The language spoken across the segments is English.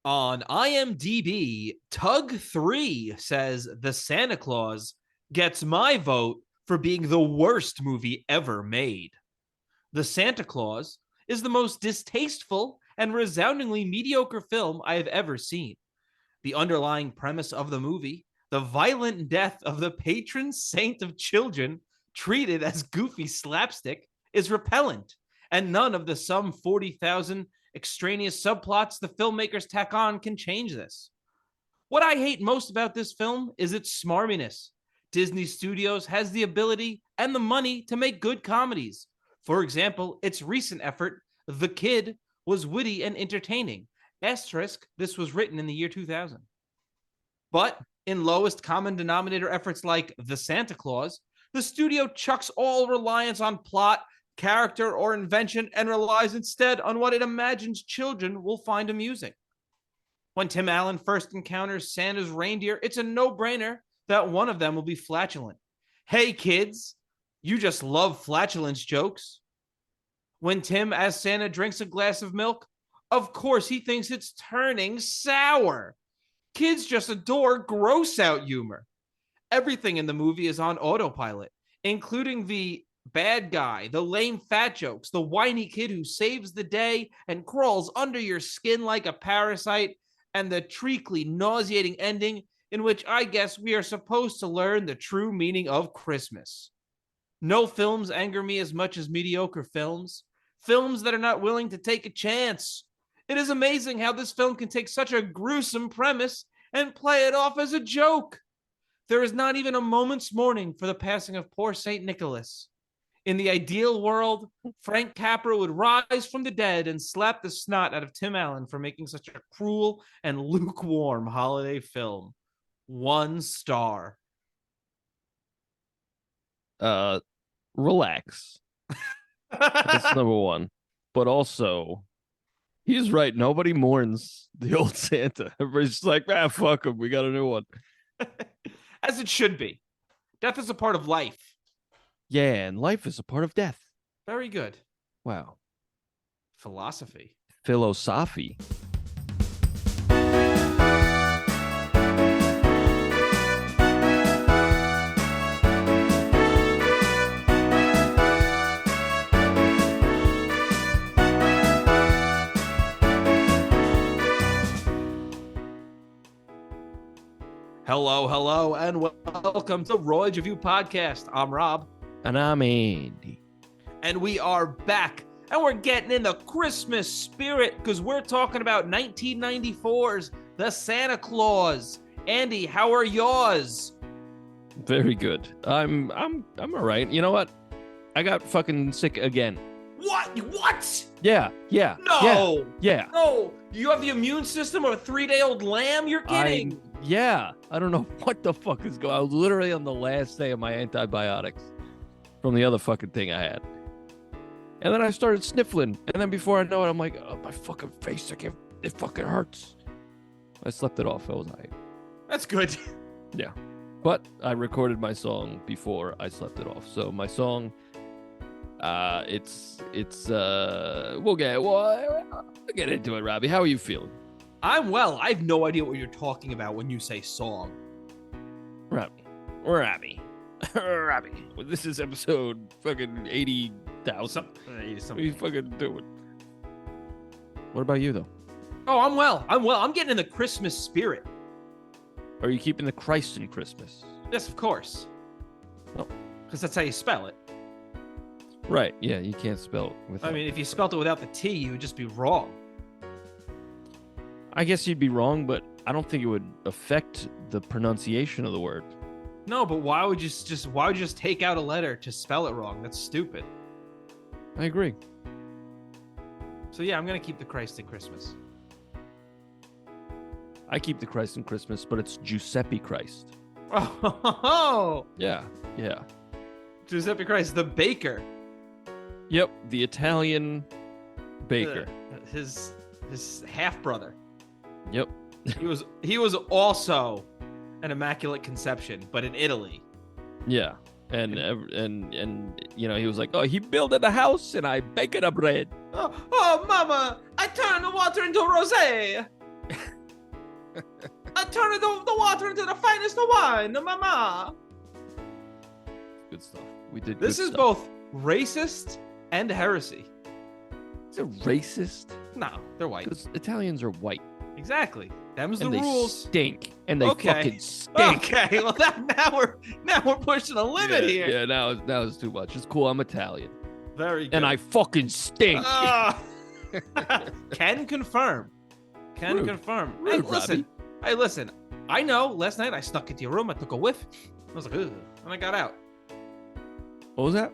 On IMDb, Tug3 says The Santa Claus gets my vote for being the worst movie ever made. The Santa Claus is the most distasteful and resoundingly mediocre film I have ever seen. The underlying premise of the movie, the violent death of the patron saint of children, treated as goofy slapstick, is repellent, and none of the some 40,000 extraneous subplots the filmmakers tack on can change this. What I hate most about this film is its smarminess. Disney Studios has the ability and the money to make good comedies. For example, its recent effort, The Kid, was witty and entertaining. Asterisk, this was written in the year 2000. But in lowest common denominator efforts like The Santa Claus, the studio chucks all reliance on plot, character, or invention and relies instead on what it imagines children will find amusing. When Tim Allen first encounters Santa's reindeer, it's a no-brainer that one of them will be flatulent. Hey, kids, you just love flatulence jokes. When Tim, as Santa, drinks a glass of milk, of course he thinks it's turning sour. Kids just adore gross-out humor. Everything in the movie is on autopilot, including the bad guy, the lame fat jokes, the whiny kid who saves the day and crawls under your skin like a parasite, and the treacly, nauseating ending in which I guess we are supposed to learn the true meaning of Christmas. No films anger me as much as mediocre films that are not willing to take a chance. It is amazing how this film can take such a gruesome premise and play it off as a joke. There is not even a moment's mourning for the passing of poor St. Nicholas. In the ideal world, Frank Capra would rise from the dead and slap the snot out of Tim Allen for making such a cruel and lukewarm holiday film. 1 star. Relax. That's number one. But also, he's right. Nobody mourns the old Santa. Everybody's just like, fuck him. We got a new one. As it should be. Death is a part of life. Yeah, and life is a part of death. Very good. Wow. Philosophy. Philosophy. Hello, and welcome to Royds Review Podcast. I'm Rob. And I'm Andy. And we are back. And we're getting in the Christmas spirit because we're talking about 1994's The Santa Claus. Andy, how are yours? Very good. I'm all right. You know what? I got fucking sick again. What? Yeah. No. Yeah. No. You have the immune system of a 3-day-old lamb? You're kidding. I don't know what the fuck is going on. I was literally on the last day of my antibiotics from the other fucking thing I had. And then I started sniffling. And then before I know it, I'm like, oh, my fucking face, it fucking hurts. I slept it off. I was all right. That's good. Yeah. But I recorded my song before I slept it off. So my song, we'll get into it, Robbie. How are you feeling? I'm well. I have no idea what you're talking about when you say song. Robbie. Well, this is episode fucking 80,000. 80 What are you fucking doing? What about you, though? Oh, I'm well. I'm getting in the Christmas spirit. Are you keeping the Christ in Christmas? Yes, of course. Oh. Because that's how you spell it. Right. Yeah, you can't spell it without. I mean, if you spelled it without the T, you would just be wrong. I guess you'd be wrong, but I don't think it would affect the pronunciation of the word. No, but why would you just take out a letter to spell it wrong? That's stupid. I agree. So yeah, I'm gonna keep the Christ in Christmas. I keep the Christ in Christmas, but it's Giuseppe Christ. Oh, yeah. Giuseppe Christ, the baker. Yep, the Italian baker. His half brother. Yep. He was also an Immaculate Conception, but in Italy. Yeah, and you know, he was like, oh, he built a house and I baked a bread. Oh, Mama, I turned the water into rosé. I turn the water into the finest of wine, mama. Good stuff. We did. This is both racist and heresy. Is it racist? No, they're white. Because Italians are white. Exactly. Them's And the they rules. stink. And they fucking stink. Okay. Well, now we're pushing a limit here. Yeah. Now it's too much. It's cool. I'm Italian. Very good. And I fucking stink. Can confirm. Rude. Confirm. Rude, Hey, listen. I know. Last night I snuck into your room. I took a whiff. I was like, ugh, and I got out. What was that?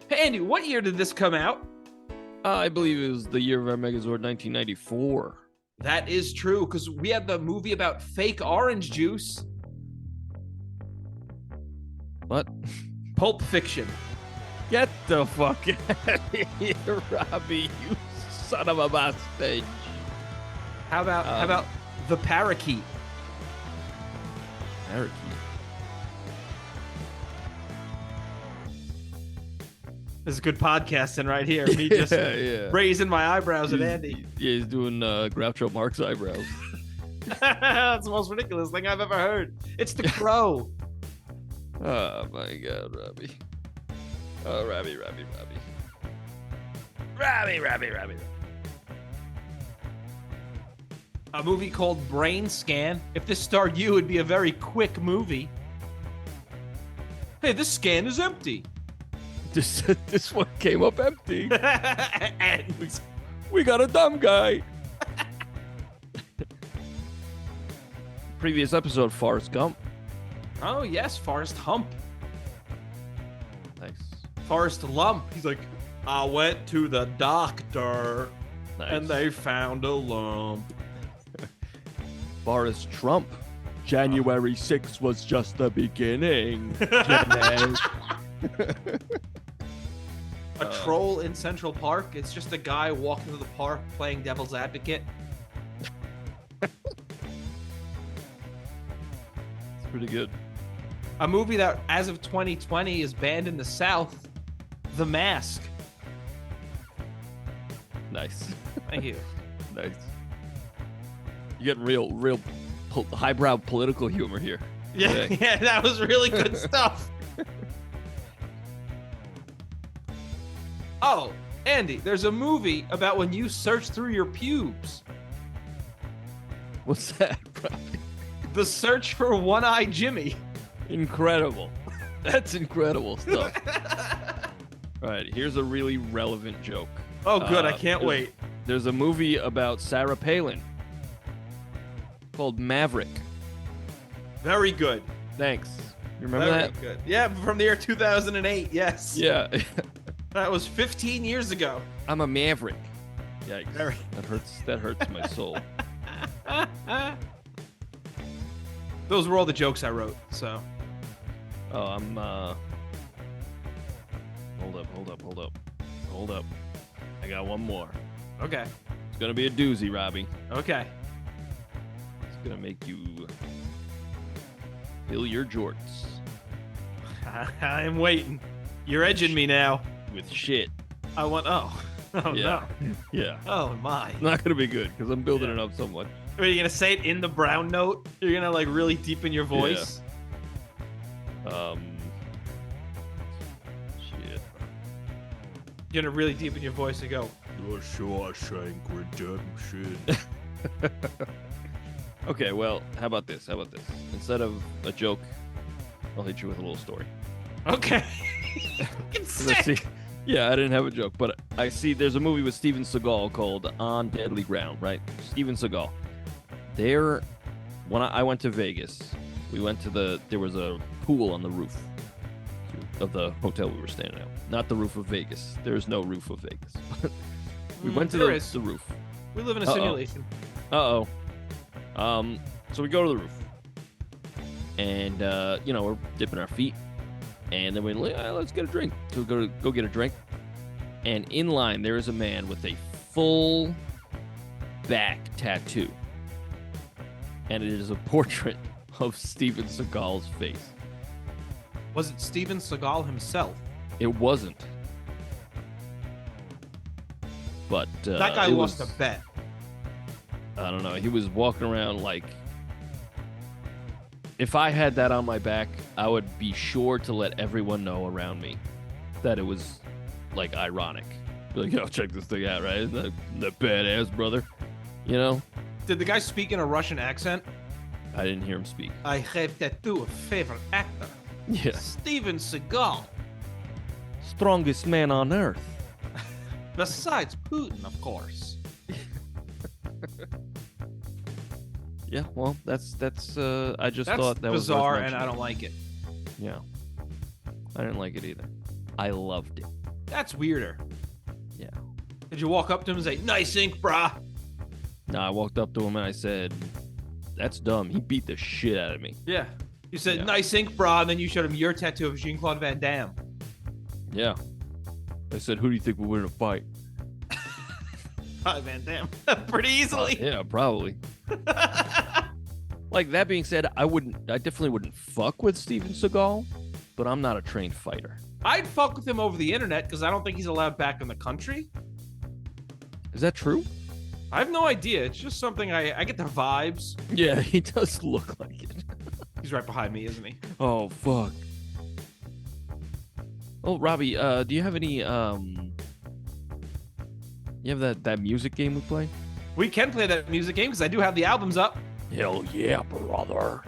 Hey, Andy, what year did this come out? I believe it was the year of our Megazord, 1994. That is true, because we had the movie about fake orange juice. What? Pulp Fiction. Get the fuck out of here, Robbie, you son of a bastard. How about The Parakeet? Parakeet. This is good podcasting right here. Me just raising my eyebrows at Andy. Yeah, he's doing Groucho Marx eyebrows. That's the most ridiculous thing I've ever heard. It's The Crow. Oh my God, Robbie. Oh, Robbie. A movie called Brain Scan. If this starred you, it'd be a very quick movie. Hey, this scan is empty. This one came up empty. And We got a dumb guy. Previous episode, Forrest Gump. oh yes, Forrest Hump. Nice. Forrest Lump. He's like, I went to the doctor and they found a lump. Boris Trump. January 6th was just the beginning. A troll in Central Park. It's just a guy walking to the park playing devil's advocate. It's pretty good. A movie that, as of 2020, is banned in the South. The Mask. Nice. Thank you. Nice. You get real highbrow political humor here. Yeah, yeah, that was really good stuff. Oh, Andy, there's a movie about when you search through your pubes. What's that, bro? The Search for One-Eye Jimmy. Incredible. That's incredible stuff. All right, here's a really relevant joke. Oh, good. I can't wait. There's a movie about Sarah Palin called Maverick. Very good. Thanks. You remember Very that? good. Yeah, from the year 2008. Yes. Yeah. That was 15 years ago. I'm a maverick. Yikes. Very. That hurts my soul. Those were all the jokes I wrote, so. Oh, I'm Hold up. I got one more. Okay. It's gonna be a doozy, Robbie. Okay. It's gonna make you fill your jorts I'm waiting. You're edging me now. with shit. I want. Oh Yeah. no. Yeah. Oh my. It's not gonna be good because I'm building it up somewhat. Are you gonna say it in the brown note? You're gonna like really deepen your voice. Shit. You're gonna really deepen your voice and go. The Shawshank Redemption. Okay, well, how about this? Instead of a joke, I'll hit you with a little story. Okay. Fucking Let's sick. see. Yeah, I didn't have a joke, but I see there's a movie with Steven Seagal called On Deadly Ground, right? Steven Seagal. There, when I went to Vegas, we went to there was a pool on the roof of the hotel we were staying at. Not the roof of Vegas. There's no roof of Vegas. We went to the roof. We live in a simulation. So we go to the roof, and we're dipping our feet, and then we're like, let's get a drink. So we go get a drink, and in line there is a man with a full back tattoo, and it is a portrait of Steven Seagal's face. Was it Steven Seagal himself? It wasn't, but That guy lost a bet. I don't know. He was walking around like, if I had that on my back, I would be sure to let everyone know around me that it was like ironic. Be like, yo, check this thing out, right? Isn't that badass, brother? You know? Did the guy speak in a Russian accent? I didn't hear him speak. I have tattoo of favorite actor. Yeah. Steven Seagal. Strongest man on earth. Besides Putin, of course. Yeah, well, that's I just That's thought that was bizarre, worth and I mentioning. don't like it. Yeah. I didn't like it either. I loved it. That's weirder. Yeah. Did you walk up to him and say, "Nice ink, brah"? No, I walked up to him and I said, that's dumb. He beat the shit out of me. Yeah. You said, Yeah. "Nice ink, brah," and then you showed him your tattoo of Jean-Claude Van Damme. Yeah. I said, who do you think will win a fight? Probably Van Damme. Pretty easily. Yeah, probably. Like, that being said, I definitely wouldn't fuck with Steven Seagal, but I'm not a trained fighter. I'd fuck with him over the internet because I don't think he's allowed back in the country. Is that true? I have no idea. It's just something I get the vibes. Yeah, he does look like it. He's right behind me, isn't he? Oh, fuck. Oh, Robbie, do you have any, you have that music game we play? We can play that music game because I do have the albums up. Hell yeah, brother.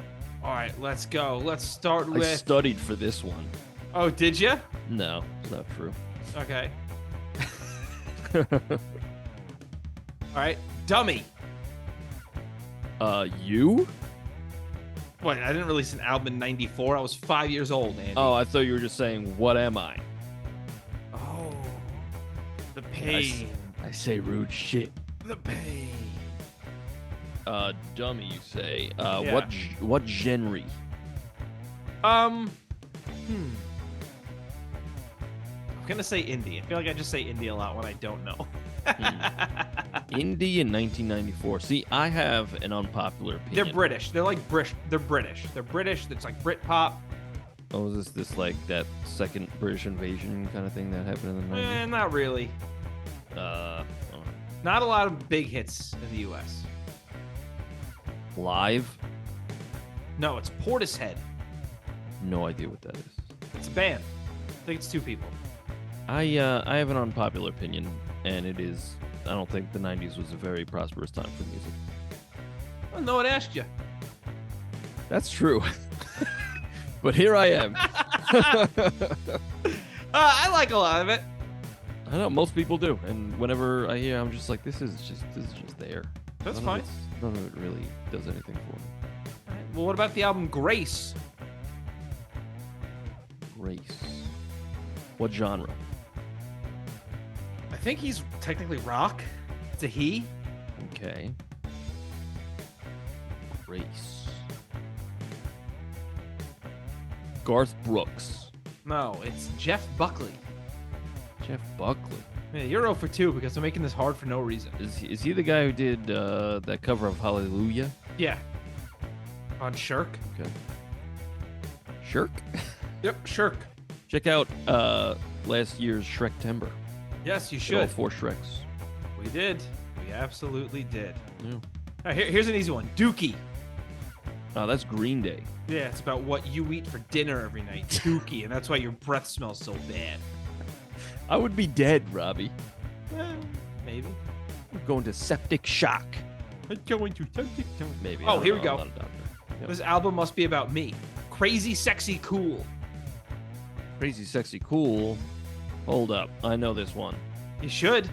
All right, let's go. Let's start I with... studied for this one. Oh, did you? No, it's not true. Okay. All right, Dummy. You? Wait, I didn't release an album in 94. I was 5 years old, Andy. Oh, I thought you were just saying, what am I? Oh. The pain. I say rude shit. The pain. Dummy, you say. Yeah. What genre? I'm gonna say indie. I feel like I just say indie a lot when I don't know. Indie in 1994. See, I have an unpopular opinion. They're British. They're like British. They're British. They're British. It's like Britpop. Oh, is this like that second British invasion kind of thing that happened in the 90s? Not really. Oh. Not a lot of big hits in the U.S. Live? No, it's Portishead. No idea what that is. It's a band. I think it's two people. I have an unpopular opinion, and it is, I don't think the 90s was a very prosperous time for music. Well, no one asked you. That's true. But here I am. I like a lot of it. I know most people do, and whenever I hear, I'm just like, this is just there. That's None fine. of none of it really does anything for me. All right, well, what about the album Grace? Grace. What genre? I think he's technically rock. It's a he. Okay. Grace. Garth Brooks. No, it's Jeff Buckley. Jeff Buckley. Yeah, you're 0 for 2 because I'm making this hard for no reason. Is he the guy who did that cover of Hallelujah? Yeah. On Shirk? Okay. Shirk? Yep, Shirk. Check out last year's Shrek-tember. Yes, you Did all should. 4 Shreks. We did. We absolutely did. Yeah. All right, here's an easy one. Dookie. Oh, that's Green Day. Yeah, it's about what you eat for dinner every night. Dookie, and that's why your breath smells so bad. I would be dead, Robbie. Maybe. I'm going to septic shock. I'm going to septic shock. Maybe. Oh, I don't here know. we go. I'm not a doctor. Yep. This album must be about me. Crazy, sexy, cool. Crazy, sexy, cool. Hold up. I know this one. You should.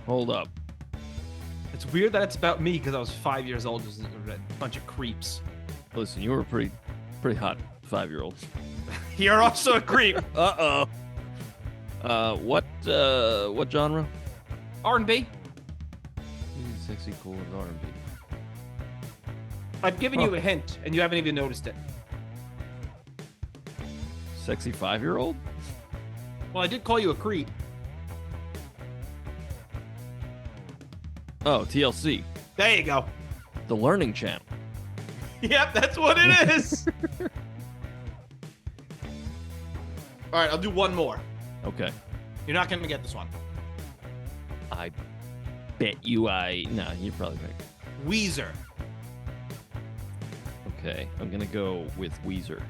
Hold up. It's weird that it's about me because I was 5 years old. It was a bunch of creeps. Listen, you were a pretty hot 5-year-old. You're also a creep. Uh-oh. What genre? R&B. Crazy, sexy, cool, and R&B. I've given you a hint, and you haven't even noticed it. Sexy 5-year-old? Well, I did call you a creep. Oh, TLC. There you go. The Learning Channel. Yep, that's what it is. All right, I'll do one more. Okay. You're not going to get this one. I bet you no, you're probably right. Weezer. Okay, I'm gonna go with Weezer.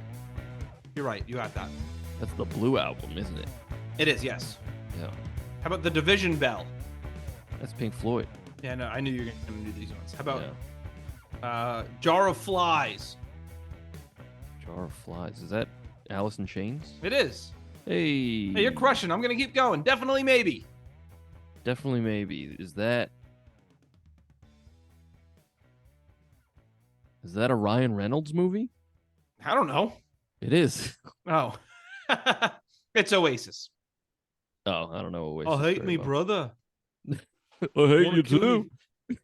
You're right. You got that. That's the Blue album, isn't it? It is, yes. Yeah. How about the Division Bell? That's Pink Floyd. Yeah, no, I knew you were going to do these ones. How about Yeah. Jar of Flies? Jar of Flies. Is that Alice in Chains? It is. Hey. Hey, you're crushing. I'm going to keep going. Definitely maybe. Definitely maybe. Is that a Ryan Reynolds movie? I don't know. It is. Oh. It's Oasis. Oh, I don't know. Oh, hate me, brother. I hate Wanna you kill too.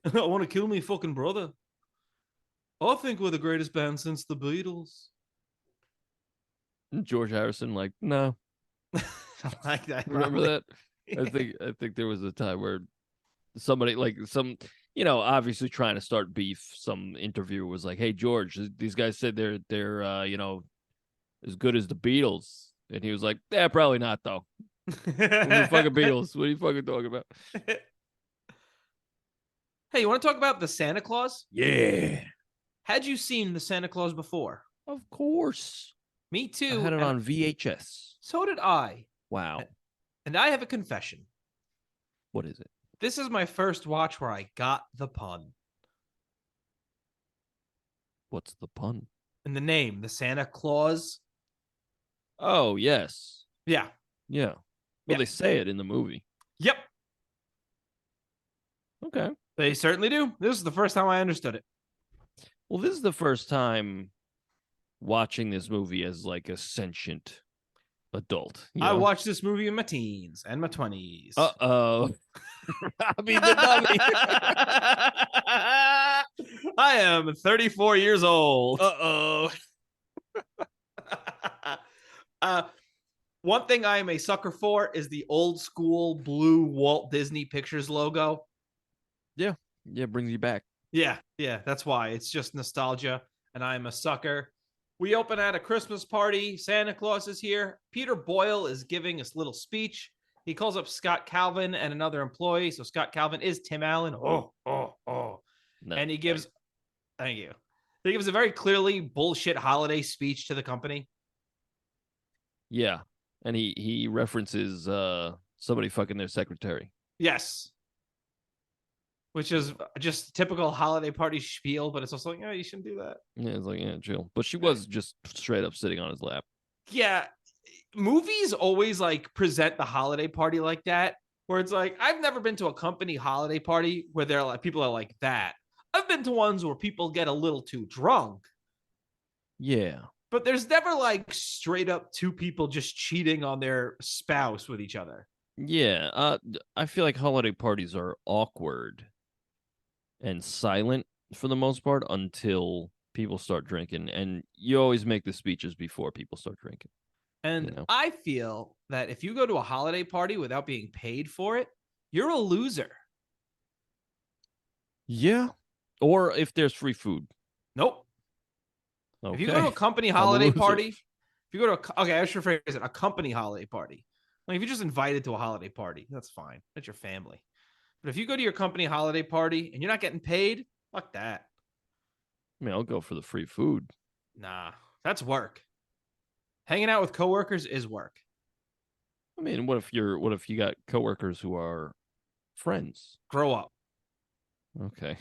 I want to kill me fucking brother. I think we're the greatest band since the Beatles. And George Harrison, like, no. I like that. Remember that? I think there was a time where somebody, like, obviously trying to start beef. Some interviewer was like, "Hey, George, these guys said they're as good as the Beatles," and he was like, "Yeah, probably not though. The fucking Beatles. What are you fucking talking about?" Hey, you want to talk about the Santa Claus? Yeah, Had you seen the Santa Claus before? of course. Me too. I had it and on VHS. So did I. Wow. And I have a confession. What is it? This is my first watch where I got the pun. What's the pun? In the name, the Santa Claus. Oh, yes. Yeah. Yeah. Well, Yeah. they say it in the movie. Yep. Okay. They certainly do. This is the first time I understood it. Well, this is the first time watching this movie as like a sentient adult. I watched this movie in my teens and my 20s. Uh-oh. Robbie the dummy. I am 34 years old. Uh-oh. One thing I am a sucker for is the old school blue Walt Disney Pictures logo. Yeah, it brings you back. Yeah, that's why. It's just nostalgia, and I'm a sucker. We open at a Christmas party. Santa Claus is here. Peter Boyle is giving us little speech. He calls up Scott Calvin and another employee. So Scott Calvin is Tim Allen. Oh. No, And he gives, thank you. He gives a very clearly bullshit holiday speech to the company. Yeah, and he references somebody fucking their secretary. Yes. Which is just typical holiday party spiel, but it's also like, you shouldn't do that. Yeah, it's like, yeah, chill. But she was just straight up sitting on his lap. Yeah. Movies always like present the holiday party like that, where it's like, I've never been to a company holiday party where they're like, people are like that. I've been to ones where people get a little too drunk. Yeah. But there's never like straight up two people just cheating on their spouse with each other. Yeah. I feel like holiday parties are awkward and silent for the most part until people start drinking. And you always make the speeches before people start drinking. And I feel that if you go to a holiday party without being paid for it, you're a loser. Yeah. Or if there's free food. Nope. Okay. If you go to a company holiday party, I should phrase it, a company holiday party. Like if you're just invited to a holiday party, that's fine. That's your family. But if you go to your company holiday party and you're not getting paid, fuck that. I mean, I'll go for the free food. Nah, that's work. Hanging out with coworkers is work. I mean, what if you got coworkers who are friends? Grow up. Okay.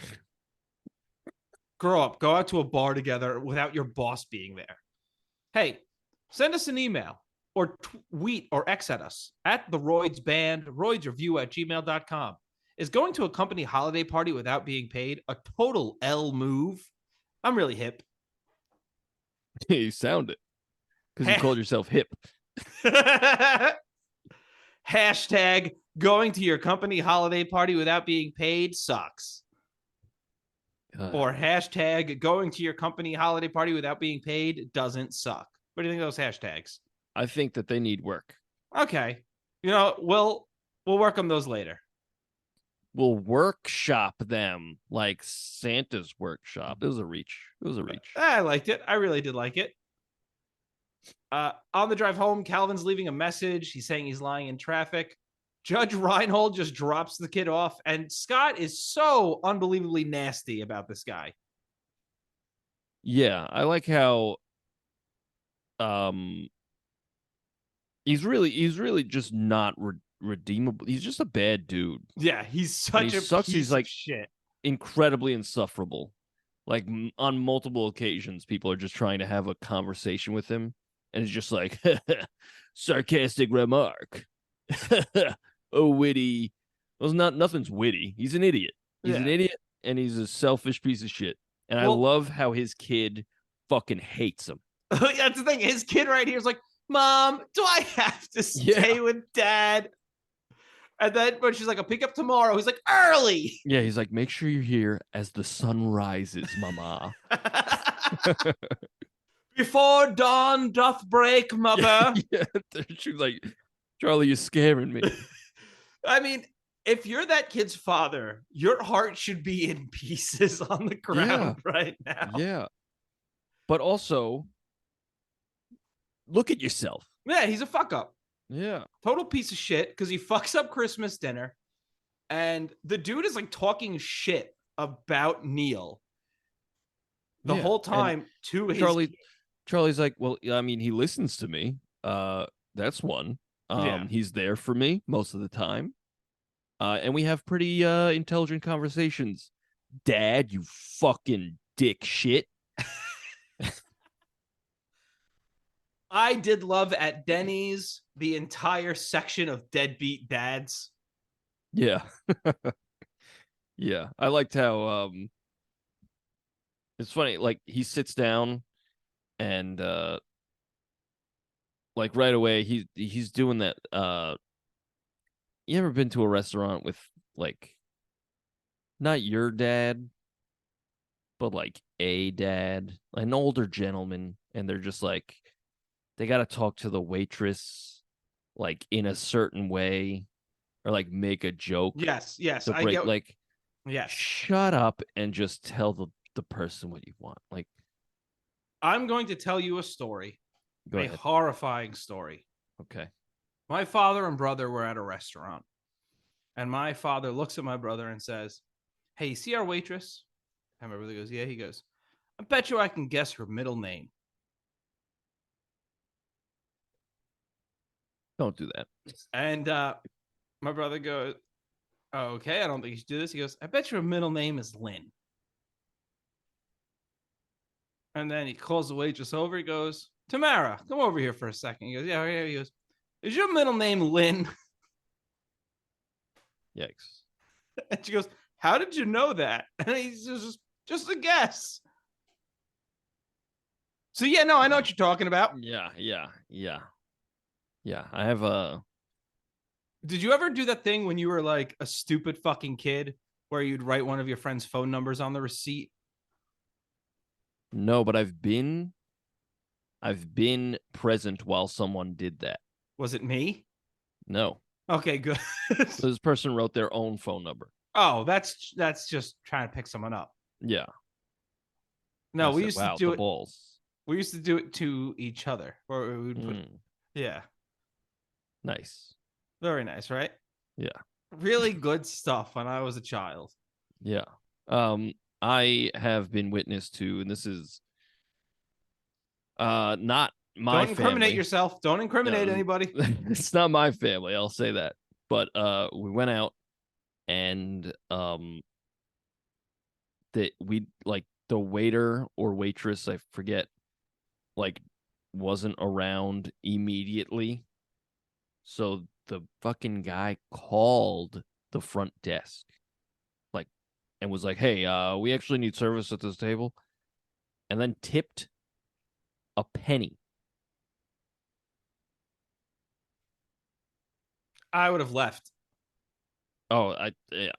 Grow up. Go out to a bar together without your boss being there. Hey, send us an email or tweet or X at us at TheRoydsBand, roydsreview@gmail.com. Is going to a company holiday party without being paid a total L move? I'm really hip. You sound it. Because you called yourself hip. Hashtag going to your company holiday party without being paid sucks. Or hashtag going to your company holiday party without being paid doesn't suck. What do you think of those hashtags? I think that they need work. Okay. We'll work on those later. We'll workshop them like Santa's workshop. It was a reach. I liked it. I really did like it. On the drive home, Calvin's leaving a message. He's saying he's lying in traffic. Judge Reinhold just drops the kid off, and Scott is so unbelievably nasty about this guy. Yeah, I like how he's really just not redeemable. He's just a bad dude. Yeah, he's such a sucks. piece He's like of shit. incredibly insufferable. Like on multiple occasions, people are just trying to have a conversation with him, and it's just like sarcastic remark. Oh, witty. Well, nothing's witty. He's an idiot. He's an idiot, and he's a selfish piece of shit. And I love how his kid fucking hates him. That's the thing. His kid right here is like, Mom, do I have to stay with Dad? And then when she's like, I'll pick up tomorrow, he's like, early. Yeah, he's like, make sure you're here as the sun rises, mama. Before dawn doth break, mother. Yeah, she's like, Charlie, you're scaring me. I mean, if you're that kid's father, your heart should be in pieces on the ground right now. Yeah. But also, look at yourself. Yeah, he's a fuck up. Yeah. Total piece of shit because he fucks up Christmas dinner. And the dude is like talking shit about Neil the whole time to his Charlie's like, well, I mean, he listens to me. That's one. He's there for me most of the time. And we have pretty intelligent conversations. Dad, you fucking dick shit. I did love at Denny's the entire section of deadbeat dads. Yeah. Yeah. I liked how it's funny, like he sits down and like right away he's doing that you ever been to a restaurant with like not your dad but like a dad, an older gentleman, and they're just like they got to talk to the waitress like in a certain way or like make a joke. Yes. I get like yes. Shut up and just tell the person what you want. Like I'm going to tell you a story. Go ahead. Horrifying story. Okay. My father and brother were at a restaurant, and my father looks at my brother and says, "Hey, you see our waitress?" And my brother goes, "Yeah." He goes, "I bet you I can guess her middle name." Don't do that. And my brother goes, oh, "Okay, I don't think you should do this." He goes, "I bet your middle name is Lynn." And then he calls the waitress over. He goes, "Tamara, come over here for a second." He goes, "Yeah." He goes, "Is your middle name Lynn?" Yikes. And she goes, "How did you know that?" And he's just a guess. So yeah, no, I know what you're talking about. Yeah. I have a. Did you ever do that thing when you were like a stupid fucking kid where you'd write one of your friend's phone numbers on the receipt? No, but I've been present while someone did that. Was it me? No. Okay, good. So this person wrote their own phone number. Oh, that's just trying to pick someone up. Yeah. No, we used to do it. Balls. We used to do it to each other, or we would put. Yeah. Nice. Very nice, right? Yeah. Really good stuff when I was a child. Yeah. I have been witness to, and this is not my Don't incriminate family. yourself. Don't incriminate anybody. It's not my family, I'll say that. But we went out and that we like the waiter or waitress, I forget, like wasn't around immediately. So the fucking guy called the front desk like and was like, "Hey, we actually need service at this table." And then tipped a penny. I would have left. Oh,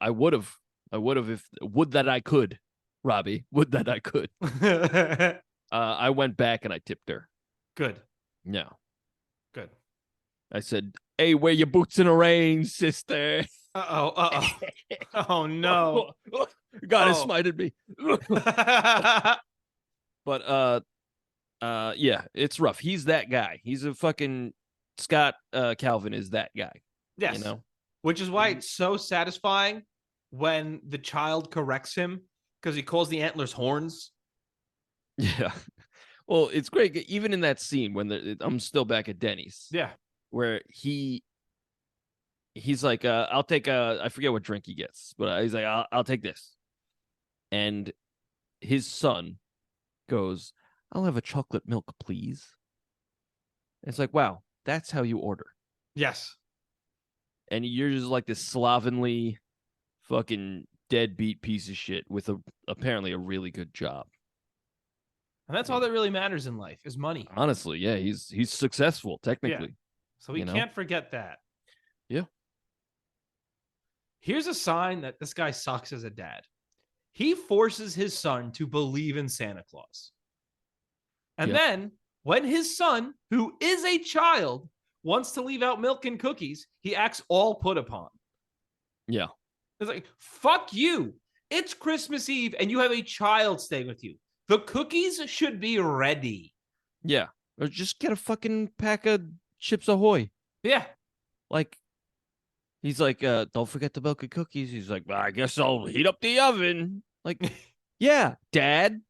I would have if would that I could, Robbie. Would that I could. I went back and I tipped her. Good. Yeah. Good. I said, "Hey, wear your boots in the rain, sister." Oh no. God has smited me. But yeah, it's rough. He's that guy. He's a fucking Scott Calvin is that guy. Yes. You know? which is why it's so satisfying when the child corrects him because he calls the antlers horns. Yeah. Well, it's great. Even in that scene when I'm still back at Denny's. Yeah. Where he's like, I'll take I forget what drink he gets, but he's like, I'll take this. And his son goes, I'll have a chocolate milk, please. And it's like, wow, that's how you order. Yes. And you're just like this slovenly fucking deadbeat piece of shit with apparently a really good job. And that's all that really matters in life is money. Honestly, yeah, he's successful technically. Yeah. So we can't forget that. Yeah. Here's a sign that this guy sucks as a dad. He forces his son to believe in Santa Claus. And then when his son, who is a child, wants to leave out milk and cookies, he acts all put upon. Yeah. It's like, fuck you. It's Christmas Eve and you have a child staying with you. The cookies should be ready. Yeah. Or just get a fucking pack of Chips Ahoy. Yeah. Like, he's like, don't forget the milk and cookies. He's like, well, I guess I'll heat up the oven. Like, yeah, Dad.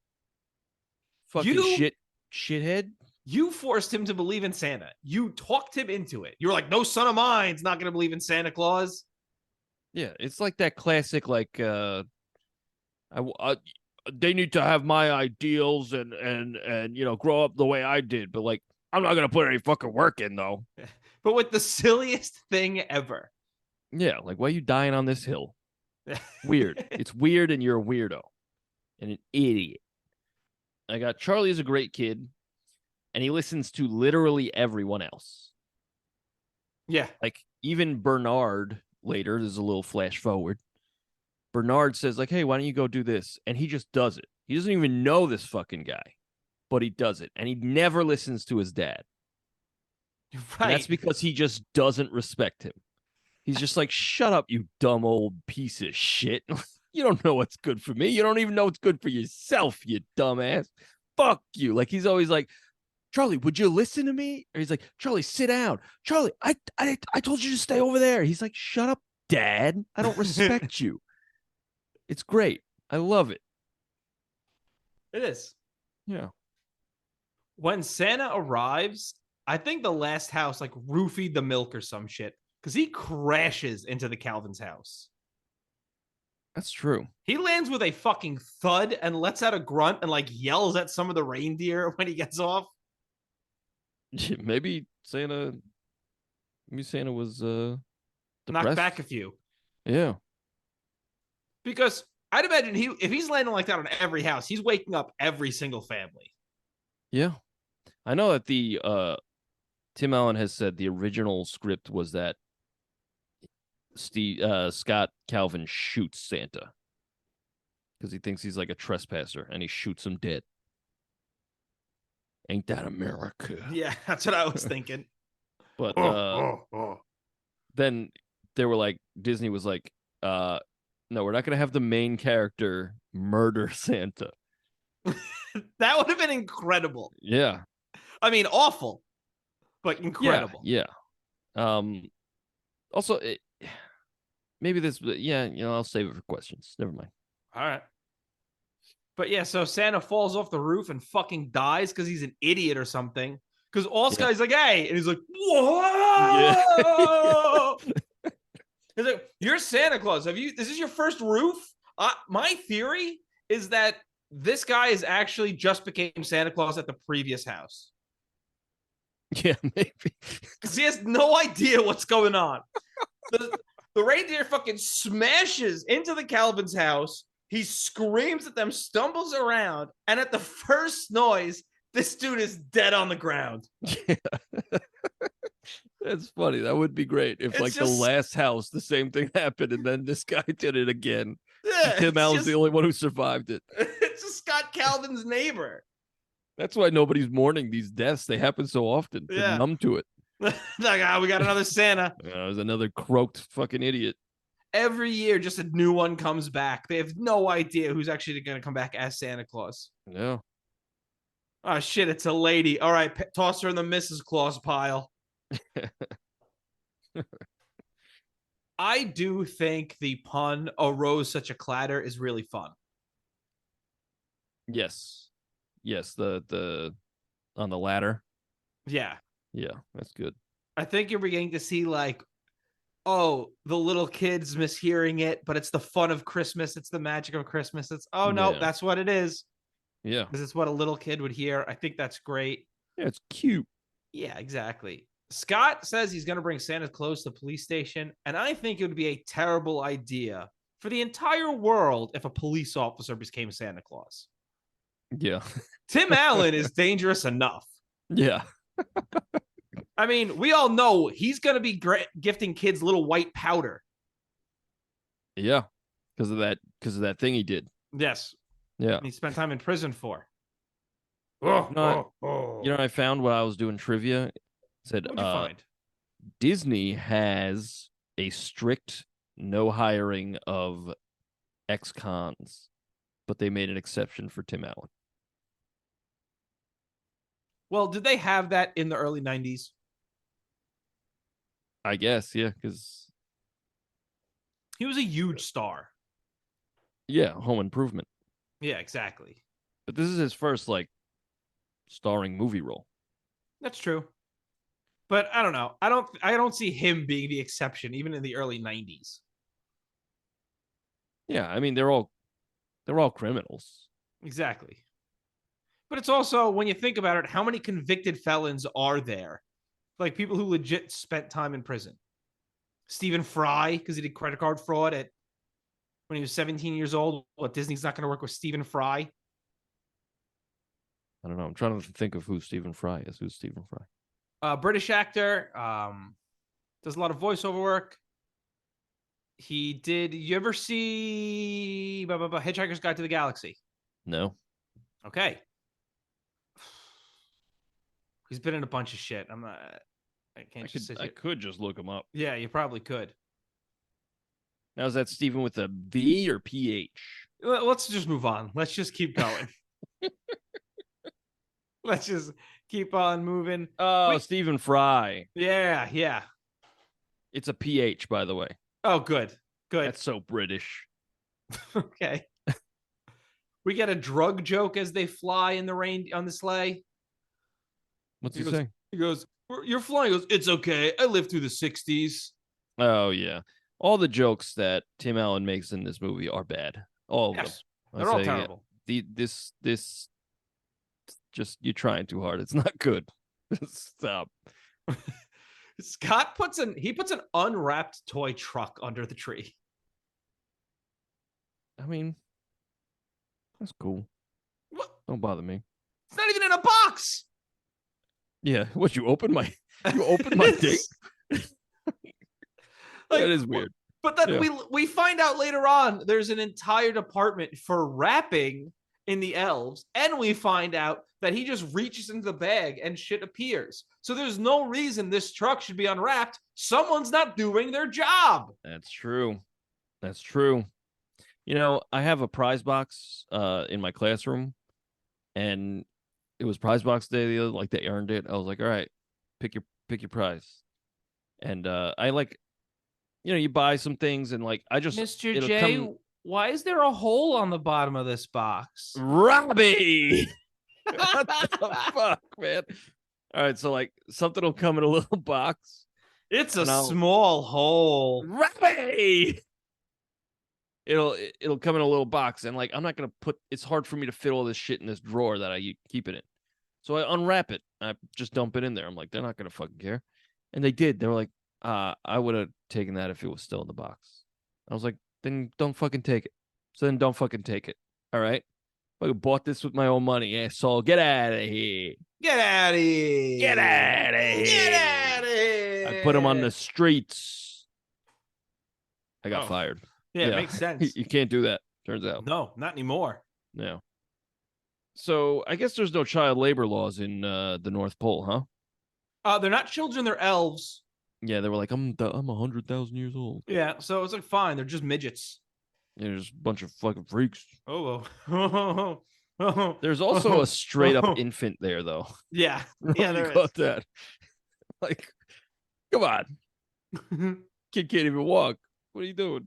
Fucking shithead. You forced him to believe in Santa. You talked him into it. You were like, no son of mine's not going to believe in Santa Claus. Yeah, it's like that classic, like, they need to have my ideals and you know, grow up the way I did. But like, I'm not gonna put any fucking work in though. But with the silliest thing ever. Yeah, like, why are you dying on this hill? Weird. It's weird, and you're a weirdo and an idiot. I got Charlie's a great kid, and he listens to literally everyone else. Yeah. Like, even Bernard later, there's a little flash forward. Bernard says, like, hey, why don't you go do this? And he just does it. He doesn't even know this fucking guy, but he does it. And he never listens to his dad. Right. And that's because he just doesn't respect him. He's just like, shut up, you dumb old piece of shit. You don't know what's good for me. You don't even know what's good for yourself, you dumbass. Fuck you. Like, he's always like, Charlie, would you listen to me? Or he's like, Charlie, sit down. Charlie, I told you to stay over there. He's like, shut up, Dad. I don't respect you. It's great. I love it. It is. Yeah. When Santa arrives, I think the last house like roofied the milk or some shit because he crashes into the Calvin's house. That's true. He lands with a fucking thud and lets out a grunt and like yells at some of the reindeer when he gets off. Maybe Santa was depressed. Knocked back a few. Yeah. Because I'd imagine if he's landing like that on every house, he's waking up every single family. Yeah. I know that Tim Allen has said the original script was that Scott Calvin shoots Santa because he thinks he's like a trespasser and he shoots him dead. Ain't that America? Yeah, that's what I was thinking. But then they were like, Disney was like, no, we're not going to have the main character murder Santa. That would have been incredible. Yeah. I mean, awful, but incredible. Yeah. Also, maybe this, yeah, I'll save it for questions. Never mind. All right. But yeah, so Santa falls off the roof and fucking dies because he's an idiot or something. Because Allsky's like, hey, and he's like, whoa. Yeah. He's like, you're Santa Claus. This is your first roof? My theory is that this guy is actually just became Santa Claus at the previous house. Yeah, maybe. Because he has no idea what's going on. The reindeer fucking smashes into the Calvin's house. He screams at them, stumbles around, and at the first noise, this dude is dead on the ground. Yeah. That's funny. That would be great if, the last house, the same thing happened, and then this guy did it again. Yeah, Tim Allen's the only one who survived it. It's just Scott Calvin's neighbor. That's why nobody's mourning these deaths. They happen so often. They're numb to it. Like, we got another Santa. There's another croaked fucking idiot. Every year, just a new one comes back. They have no idea who's actually going to come back as Santa Claus. Yeah. Oh, shit, it's a lady. All right, toss her in the Mrs. Claus pile. I do think the pun "a rose such a clatter" is really fun. Yes. Yes, the on the ladder. Yeah. Yeah, that's good. I think you're beginning to see like, oh, the little kids mishearing it, but it's the fun of Christmas. It's the magic of Christmas. It's, oh no, Yeah. that's what it is. Yeah. This is what a little kid would hear. I think that's great. Yeah, it's cute. Yeah, exactly. Scott says he's going to bring Santa Claus to the police station, and I think it would be a terrible idea for the entire world if a police officer became Santa Claus. Yeah. Tim Allen is dangerous enough. Yeah. I mean, we all know he's going to be gifting kids little white powder. Yeah. Because of that thing he did. Yes. Yeah. He spent time in prison for. You know, I found while I was doing trivia. It said What'd you find? Disney has a strict no hiring of ex-cons, but they made an exception for Tim Allen. Well, did they have that in the early 90s? I guess, yeah, because He was a huge star. yeah, Home Improvement. Yeah, exactly. But this is his first like starring movie role. That's true. But I don't know. I don't see him being the exception, even in the early 90s. Yeah, I mean they're all criminals. Exactly. But it's also, when you think about it, how many convicted felons are there? Like people who legit spent time in prison. Stephen Fry, because he did credit card fraud when he was 17 years old. What, Disney's not going to work with Stephen Fry? I don't know. I'm trying to think of who Stephen Fry is. Who's Stephen Fry? British actor, does a lot of voiceover work. He did. You ever see Hitchhiker's Guide to the Galaxy? No. Okay. He's been in a bunch of shit. I'm not. I could just look him up. Yeah, you probably could. Now is that Stephen with a V or PH? Let's just move on. Let's just keep going. Let's just keep on moving. Oh, Stephen Fry. Yeah, yeah. It's a PH, by the way. Oh, good. That's so British. Okay. We get a drug joke as they fly in the rain on the sleigh. What's he saying? He goes, "You're flying." He goes, "It's okay. I lived through the 60s." Oh, yeah. All the jokes that Tim Allen makes in this movie are bad. All of them. They're all terrible. This just, you're trying too hard. It's not good. Stop. Scott puts an unwrapped toy truck under the tree. I mean, that's cool. What? Don't bother me. It's not even in a box. Yeah, what, you opened my dick? Like, that is weird. But then we find out later on there's an entire department for wrapping in the elves, and we find out that he just reaches into the bag and shit appears. So there's no reason this truck should be unwrapped. Someone's not doing their job. That's true. That's true. You know, I have a prize box in my classroom, and it was prize box day the other, like they earned it. I was like, all right, pick your prize. And I like, you know, you buy some things and like I just Mr. J, why is there a hole on the bottom of this box? Robbie. What the fuck, man? All right, so like something will come in a little box. It's a small hole. Robbie. It'll come in a little box, and like I'm not gonna it's hard for me to fit all this shit in this drawer that I keep it in. So I unwrap it. I just dump it in there. I'm like, they're not gonna fucking care. And they did. They were like, I would have taken that if it was still in the box. I was like, then don't fucking take it. So then don't fucking take it. All right. I bought this with my own money, asshole. Get out of here. Get out of here. Get out of here. Get out of here. I put him on the streets. I got fired. Yeah, it makes sense. You can't do that, turns out. No, not anymore. No. So I guess there's no child labor laws in the North Pole, huh? They're not children, they're elves. Yeah, they were like, I'm 100,000 years old. Yeah, so it's like fine, they're just midgets. Yeah, there's a bunch of fucking freaks. Oh. There's also a straight up infant there, though. Yeah. Yeah, there got is. That. Like, come on. Kid can't even walk. What are you doing?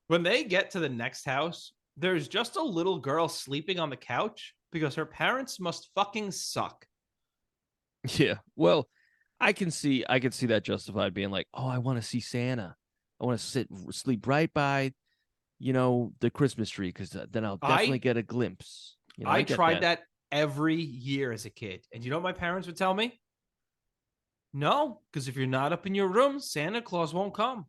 When they get to the next house, there's just a little girl sleeping on the couch because her parents must fucking suck. Yeah. Well, I can see that justified being like, oh, I want to see Santa. I want to sleep right by, the Christmas tree because then I'll definitely get a glimpse. I get tried that every year as a kid. And you know what my parents would tell me? No, because if you're not up in your room, Santa Claus won't come.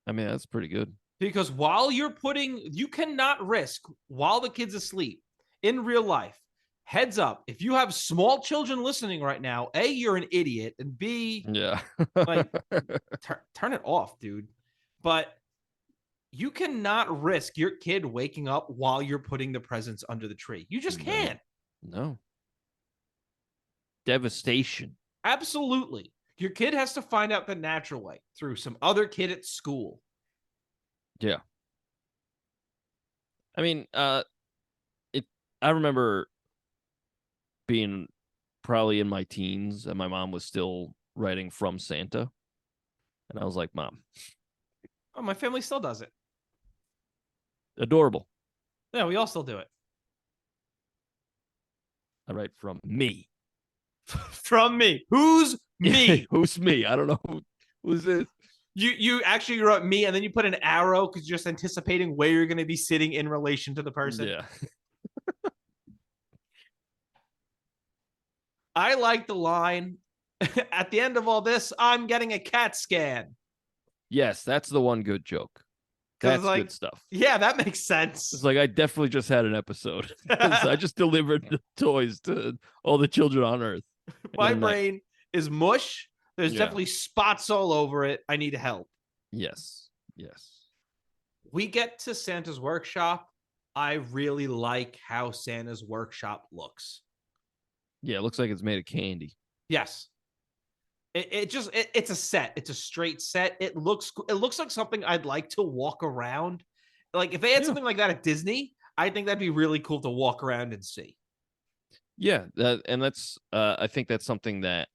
I mean, that's pretty good. Because you cannot risk while the kid's asleep in real life. Heads up, if you have small children listening right now, A, you're an idiot, and B, Yeah. like, turn it off, dude. But you cannot risk your kid waking up while you're putting the presents under the tree. You just can't. No. Devastation. Absolutely. Your kid has to find out the natural way through some other kid at school. Yeah. I mean, I remember being probably in my teens and my mom was still writing from Santa. And I was like, Mom. Oh, my family still does it. Adorable. Yeah, we all still do it. I write from me. From me. Who's me? Who's me? I don't know. Who's this? You actually wrote me and then you put an arrow because you're just anticipating where you're going to be sitting in relation to the person. Yeah. I like the line at the end of all this, I'm getting a CAT scan. Yes, that's the one good joke. That's good stuff. Yeah, that makes sense. It's like I definitely just had an episode. I just delivered the toys to all the children on Earth. My brain is mush. There's definitely spots all over it. I need help. Yes. Yes. We get to Santa's workshop. I really like how Santa's workshop looks. Yeah, it looks like it's made of candy. Yes. It's a set. It's a straight set. It looks like something I'd like to walk around. Like if they had something like that at Disney, I think that'd be really cool to walk around and see. Yeah, I think that's something that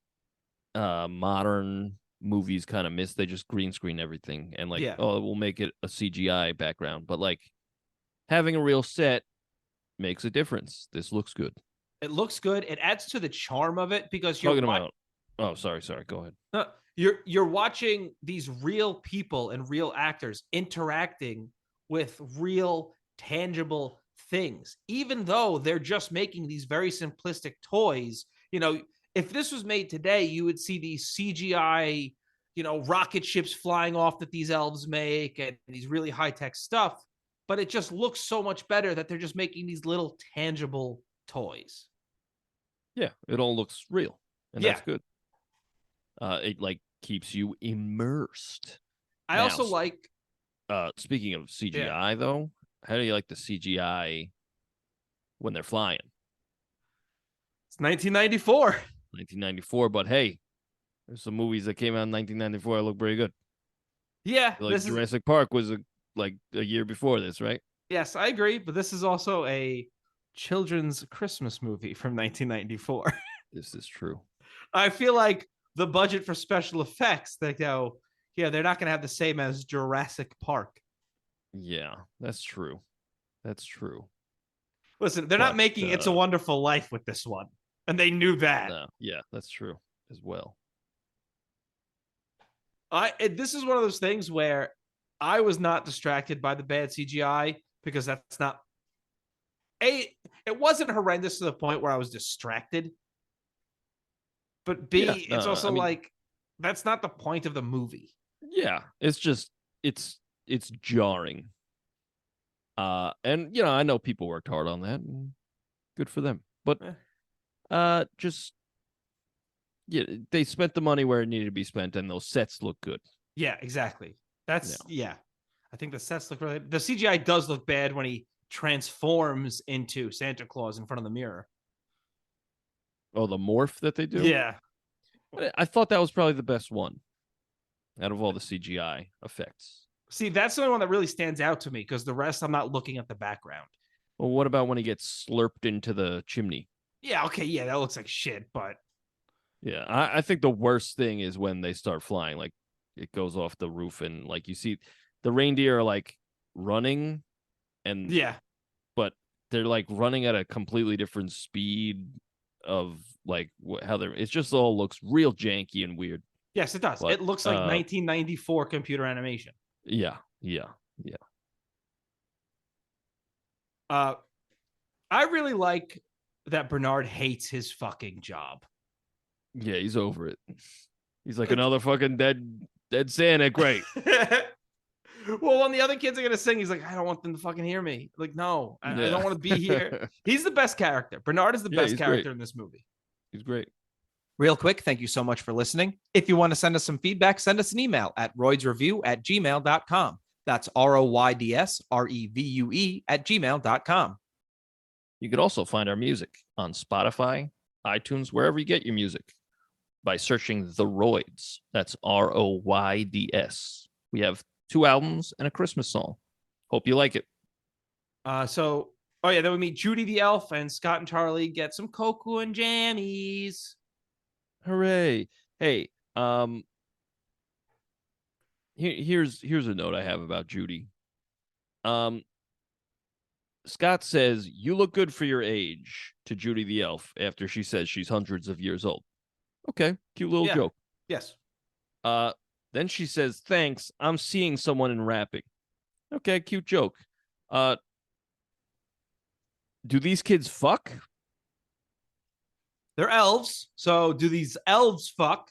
modern movies kind of miss. They just green screen everything and we'll make it a CGI background. But like having a real set makes a difference. This looks good. It looks good. It adds to the charm of it because you're talking about. Oh, sorry. Go ahead. No, you're watching these real people and real actors interacting with real tangible things, even though they're just making these very simplistic toys. If this was made today, you would see these CGI, rocket ships flying off that these elves make and these really high-tech stuff. But it just looks so much better that they're just making these little tangible toys. Yeah, it all looks real. And that's good. It like keeps you immersed. I also like speaking of CGI though, how do you like the CGI when they're flying? It's 1994. 1994, but hey, there's some movies that came out in 1994 that look pretty good. Yeah, like Jurassic Park was a year before this, right? Yes, I agree, but this is also a children's Christmas movie from 1994. This is true. I feel like the budget for special effects, they go, they're not going to have the same as Jurassic Park. Yeah, that's true. That's true. Listen, they're not making It's a Wonderful Life with this one, and they knew that. No, yeah, that's true as well. This is one of those things where I was not distracted by the bad CGI because that's not it wasn't horrendous to the point where I was distracted. But B, it's also that's not the point of the movie. Yeah, it's just it's jarring. And I know people worked hard on that, and good for them. But they spent the money where it needed to be spent, and those sets look good. Yeah, exactly. That's I think the sets look really. The CGI does look bad when he transforms into Santa Claus in front of the mirror. Oh, the morph that they do? Yeah. I thought that was probably the best one out of all the CGI effects. See, that's the only one that really stands out to me because the rest I'm not looking at the background. Well, what about when he gets slurped into the chimney? Yeah, okay, yeah, that looks like shit, but... Yeah, I think the worst thing is when they start flying. Like, it goes off the roof, and like you see the reindeer are like running, and but they're like running at a completely different speed of like how they're. It just all looks real janky and weird. Yes, it does. But, it looks like 1994 computer animation. Yeah. I really like that Bernard hates his fucking job. Yeah, he's over it. He's like another fucking dead Santa. Great. Well, when the other kids are gonna sing, he's like, I don't want them to fucking hear me. Like, no, I don't want to be here. He's the best character. Bernard is the best character in this movie. He's great. Real quick, thank you so much for listening. If you want to send us some feedback, send us an email at roydsreview@gmail.com. That's ROYDSREVUE@gmail.com. You could also find our music on Spotify, iTunes, wherever you get your music by searching The Royds. That's ROYDS. We have 2 albums and a Christmas song. Hope you like it. Then we meet Judy the elf, and Scott and Charlie get some cocoa and jammies. Hooray. Hey, here's a note I have about Judy. Scott says, "You look good for your age," to Judy the elf after she says she's hundreds of years old. Okay, cute little joke. Yes. Then she says, "Thanks, I'm seeing someone in wrapping." Okay, cute joke. Do these kids fuck? They're elves, so do these elves fuck?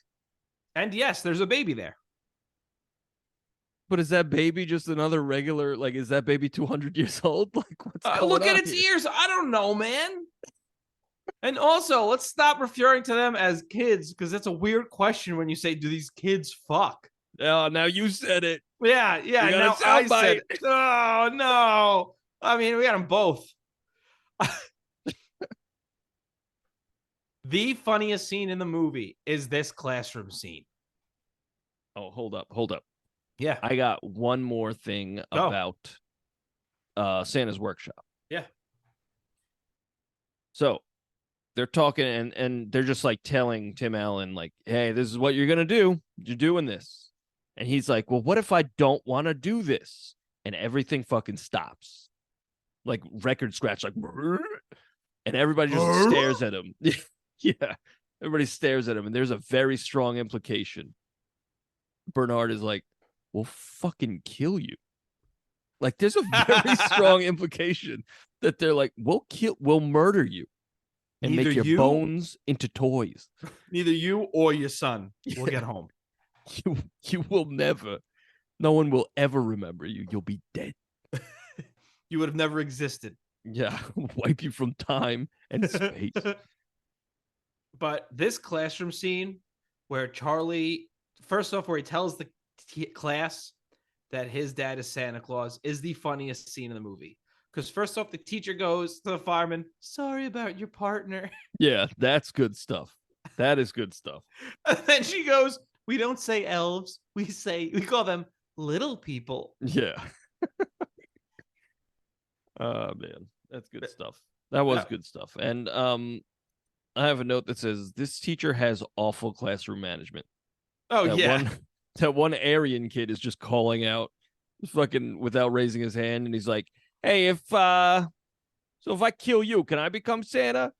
And yes, there's a baby there. But is that baby just another regular, like, is that baby 200 years old? Like, what's going on? Look at its ears. I don't know, man. And also, let's stop referring to them as kids, because that's a weird question when you say, do these kids fuck? Oh, now you said it. Yeah. Now I said it. Oh, no. I mean, we got them both. The funniest scene in the movie is this classroom scene. Oh, hold up. Yeah. I got one more thing about Santa's workshop. Yeah. So they're talking and they're just like telling Tim Allen, like, hey, this is what you're going to do. You're doing this. And he's like, well, what if I don't want to do this? And everything fucking stops. Like record scratch, like, and everybody just stares at him. Yeah. Everybody stares at him. And there's a very strong implication. Bernard is like, we'll fucking kill you. Like, there's a very strong implication that they're like, we'll murder you and Neither make your bones into toys. Neither you or your son will get home. You will never. No one will ever remember you. You'll be dead. You would have never existed. Yeah, wipe you from time and space. But this classroom scene where Charlie, first off, where he tells the class that his dad is Santa Claus, is the funniest scene in the movie. Because first off, the teacher goes to the fireman, sorry about your partner. Yeah, that's good stuff. That is good stuff. And then she goes, we don't say elves. We call them little people. Yeah. Oh, man. That's good stuff. That was good stuff. And I have a note that says, this teacher has awful classroom management. Oh, That one Aryan kid is just calling out fucking without raising his hand. And he's like, hey, if I kill you, can I become Santa?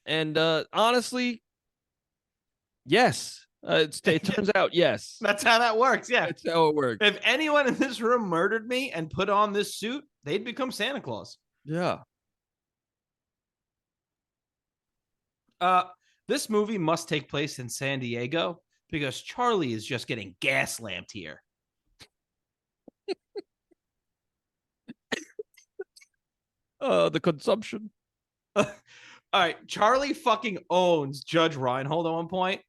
And honestly, yes. It turns out, yes. That's how that works. Yeah. That's how it works. If anyone in this room murdered me and put on this suit, they'd become Santa Claus. Yeah. This movie must take place in San Diego because Charlie is just getting gas-lamped here. The consumption. All right, Charlie fucking owns Judge Reinhold at one point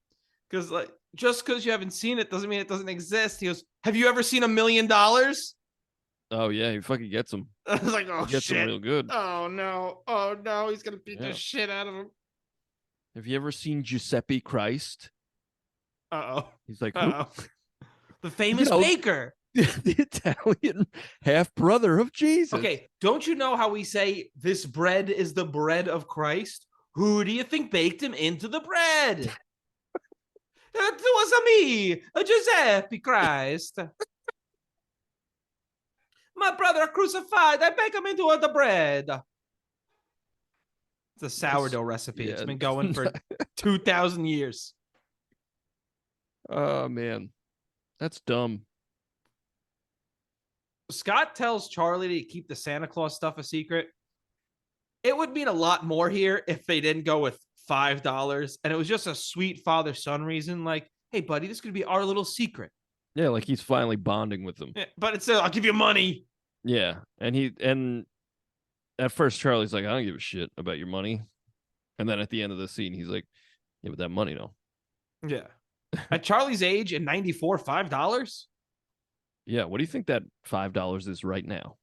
because like just because you haven't seen it doesn't mean it doesn't exist. He goes, "Have you ever seen $1 Million?" Oh yeah, he fucking gets him. I was like, "Oh gets shit, him real good." Oh no, he's gonna beat the shit out of him. Have you ever seen Giuseppe Christ? He's like, the famous baker. The Italian half brother of Jesus. Okay, don't you know how we say this bread is the bread of Christ? Who do you think baked him into the bread? It was me, Giuseppe Christ. My brother crucified. I bake him into the bread. It's a sourdough recipe. Yeah. It's been going for 2,000 years. Oh, man. That's dumb. Scott tells Charlie to keep the Santa Claus stuff a secret. It would mean a lot more here if they didn't go with $5 and it was just a sweet father-son reason. Like, hey, buddy, this could be our little secret. Yeah, like he's finally bonding with them. Yeah, but it's I'll give you money. Yeah, and at first Charlie's like, I don't give a shit about your money, and then at the end of the scene, he's like, yeah, but that money, no. Yeah. At Charlie's age in '94, $5. Yeah, what do you think that $5 is right now?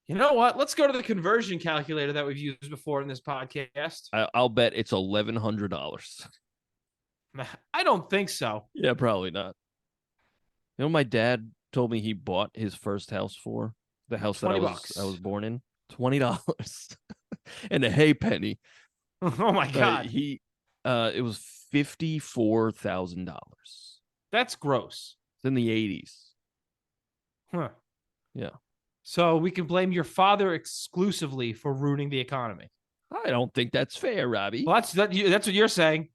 You know what? Let's go to the conversion calculator that we've used before in this podcast. I'll bet it's $1,100. I don't think so. Yeah, probably not. You know, my dad told me he bought his first house for the house that I was born in. $20 and a hay penny. Oh my God. It was $54,000. That's gross. It's in the 80s. Huh. Yeah. So we can blame your father exclusively for ruining the economy. I don't think that's fair, Robbie. Well, that's what you're saying.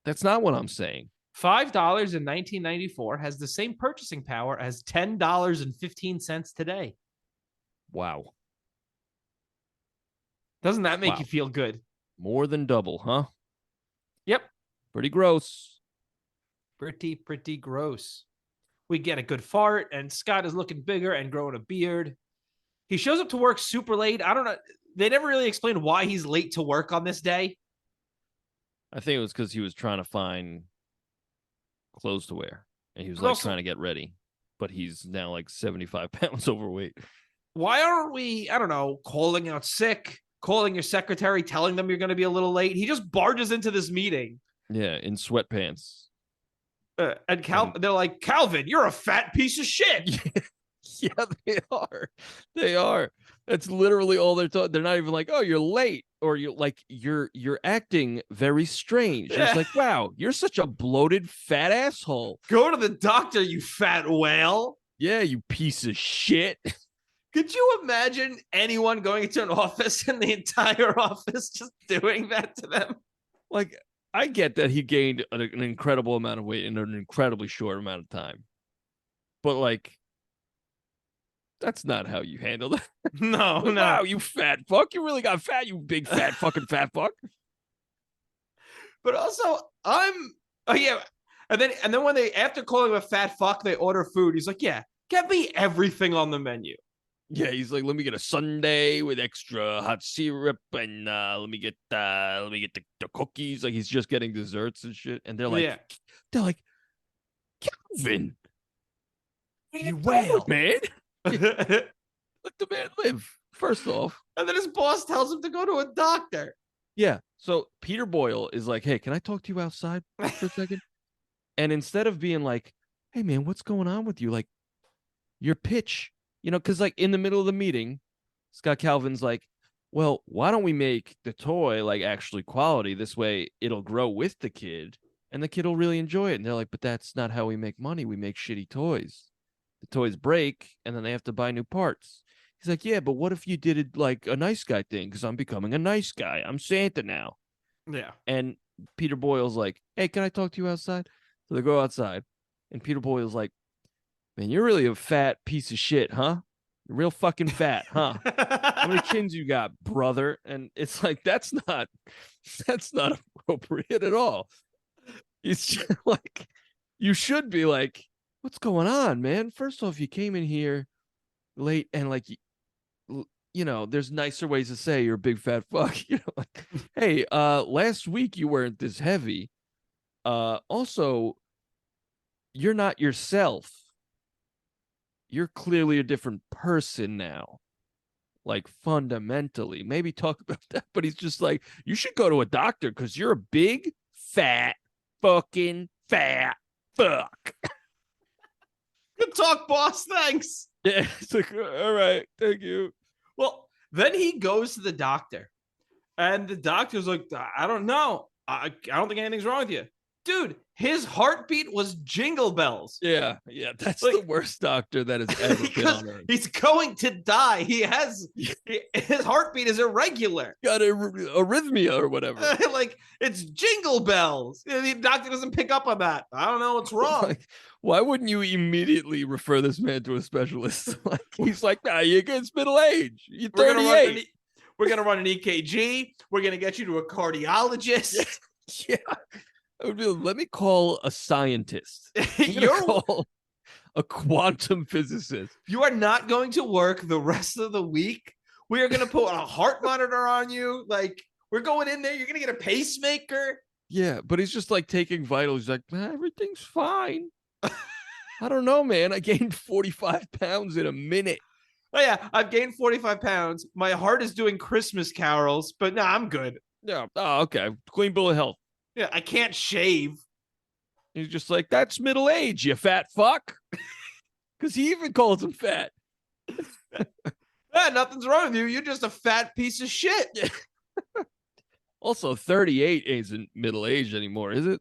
That's not what I'm saying. $5 in 1994 has the same purchasing power as $10.15 today. Wow. Doesn't that make you feel good? More than double, huh? Yep. Pretty gross. Pretty gross. We get a good fart, and Scott is looking bigger and growing a beard. He shows up to work super late. I don't know. They never really explained why he's late to work on this day. I think it was because he was trying to find clothes to wear. And he was like trying to get ready. But he's now like 75 pounds overweight. Why aren't we, I don't know, calling out sick, calling your secretary, telling them you're going to be a little late? He just barges into this meeting. Yeah, in sweatpants. And they're like, Calvin, you're a fat piece of shit. Yeah, they are. They are. That's literally all they're talking. They're not even like, oh, you're late, or you're acting very strange. Yeah. It's like, wow, you're such a bloated fat asshole. Go to the doctor, you fat whale. Yeah, you piece of shit. Could you imagine anyone going into an office and the entire office just doing that to them? Like, I get that he gained an incredible amount of weight in an incredibly short amount of time. But, like, that's not how you handle that. No, like, no. Wow, you fat fuck. You really got fat, you big fat fucking fat fuck. But also, And then when they, after calling him a fat fuck, they order food. He's like, yeah, get me everything on the menu. Yeah, he's like, let me get a sundae with extra hot syrup, and let me get the cookies. Like, he's just getting desserts and shit. And they're like, Calvin, you whale, man. Let the man live. First off, and then his boss tells him to go to a doctor. Yeah. So Peter Boyle is like, hey, can I talk to you outside for a second? And instead of being like, hey man, what's going on with you? Like, your pitch. Because like in the middle of the meeting, Scott Calvin's like, well, why don't we make the toy like actually quality? This way it'll grow with the kid and the kid will really enjoy it. And they're like, but that's not how we make money. We make shitty toys. The toys break and then they have to buy new parts. He's like, yeah, but what if you did it like a nice guy thing? Because I'm becoming a nice guy. I'm Santa now. Yeah. And Peter Boyle's like, hey, can I talk to you outside? So they go outside. And Peter Boyle's like, man, you're really a fat piece of shit, huh? You're real fucking fat, huh? How many chins you got, brother? And it's like, that's not appropriate at all. It's just like, you should be like, what's going on, man? First off, you came in here late and like, there's nicer ways to say you're a big fat fuck. Like, hey, last week you weren't this heavy. Also, you're not yourself. You're clearly a different person now. Like, fundamentally. Maybe talk about that. But he's just like, you should go to a doctor because you're a big, fat, fucking fat fuck. Good talk, boss. Thanks. Yeah, it's like, all right, thank you. Well, then he goes to the doctor. And the doctor's like, I don't know. I don't think anything's wrong with you. Dude, his heartbeat was jingle bells. Yeah, that's the worst doctor that has ever been on earth. He's going to die. His heartbeat is irregular. Got arrhythmia or whatever. Like, it's jingle bells. The doctor doesn't pick up on that. I don't know what's wrong. Like, why wouldn't you immediately refer this man to a specialist? Like, he's like, nah, you're against middle age. You're 38. We're going to run an EKG. We're going to get you to a cardiologist. Yeah. Let me call a scientist. You're call a quantum physicist. You are not going to work the rest of the week. We are going to put a heart monitor on you. Like, we're going in there. You're going to get a pacemaker. Yeah, but he's just like taking vitals. He's like, everything's fine. I don't know, man. I gained 45 pounds in a minute. Oh, yeah. I've gained 45 pounds. My heart is doing Christmas carols, but no, I'm good. Yeah. Oh, okay. Clean bill of health. Yeah, I can't shave. He's just like, that's middle age, you fat fuck. Because he even calls him fat. Yeah, nothing's wrong with you. You're just a fat piece of shit. Yeah. Also, 38 isn't middle age anymore, is it?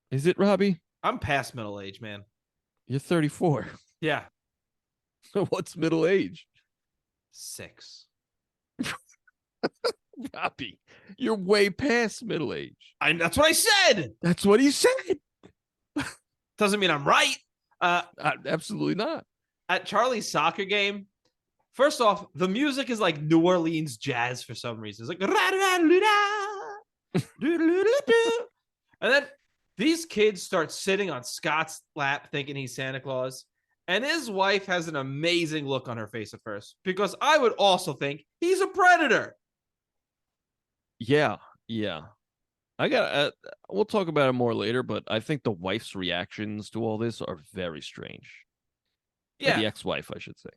Is it, Robbie? I'm past middle age, man. You're 34. Yeah. So what's middle age? 6. Robbie, you're way past middle age. That's what I said. That's what he said. Doesn't mean I'm right. Absolutely not. At Charlie's soccer game, first off, the music is like New Orleans jazz for some reason. It's like and then these kids start sitting on Scott's lap thinking he's Santa Claus. And his wife has an amazing look on her face at first, because I would also think he's a predator. Yeah. We'll talk about it more later, but I think the wife's reactions to all this are very strange. Yeah. The ex-wife, I should say.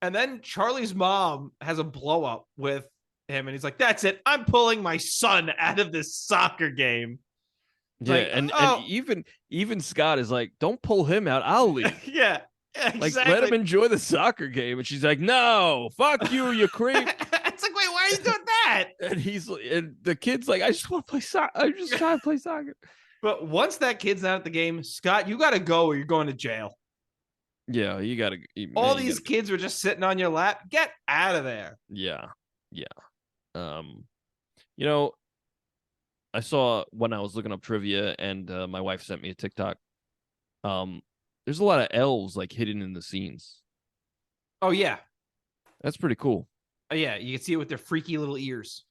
And then Charlie's mom has a blow up with him, and he's like, that's it. I'm pulling my son out of this soccer game. Yeah, like, and even Scott is like, don't pull him out. I'll leave. Yeah, exactly. Like, let him enjoy the soccer game. And she's like, no, fuck you, you creep. It's like, wait, why are you doing that? And the kid's like, I just want to play soccer. I'm just trying to play soccer. But once that kid's out at the game, Scott, you got to go or you're going to jail. Yeah, you got to. All these kids were just sitting on your lap. Get out of there. Yeah. You know, I saw when I was looking up trivia, and my wife sent me a TikTok. There's a lot of elves like hidden in the scenes. Oh yeah, that's pretty cool. Oh yeah, you can see it with their freaky little ears.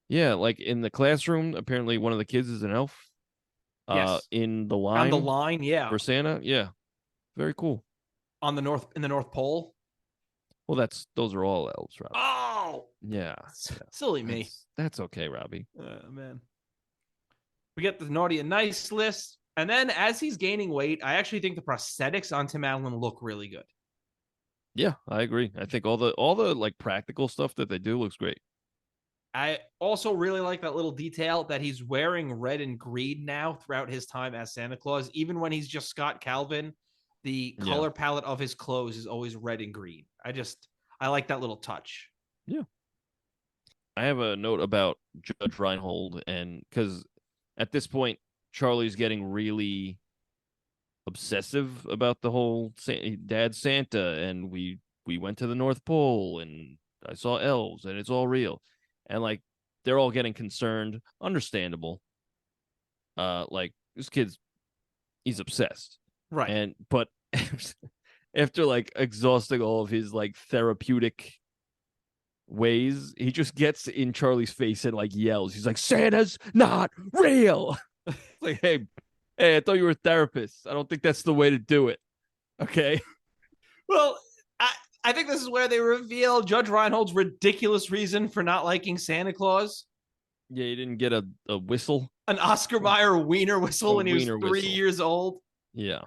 Yeah, like in the classroom, apparently one of the kids is an elf. Yes. In the line. On the line, yeah. For Santa, yeah, very cool. In the North Pole. Well, those are all elves, Robbie. Oh, yeah. Silly me. That's okay, Robbie. Man. We get the naughty and nice list, and then as he's gaining weight, I actually think the prosthetics on Tim Allen look really good. Yeah, I agree. I think all the like practical stuff that they do looks great. I also really like that little detail that he's wearing red and green now throughout his time as Santa Claus. Even when he's just Scott Calvin, the color palette of his clothes is always red and green. I like that little touch. Yeah. I have a note about Judge Reinhold, and because at this point, Charlie's getting really obsessive about the whole Dad Santa, and we went to the North Pole, and I saw elves, and it's all real. And like they're all getting concerned, understandable. Like this kid's he's obsessed. Right. But after like exhausting all of his like therapeutic ways, he just gets in Charlie's face and like yells. He's like, Santa's not real. Like, hey, I thought you were a therapist. I don't think that's the way to do it. Okay. Well, I think this is where they reveal Judge Reinhold's ridiculous reason for not liking Santa Claus. Yeah, you didn't get a whistle. An Oscar Mayer wiener whistle when he was 3 years old. Yeah.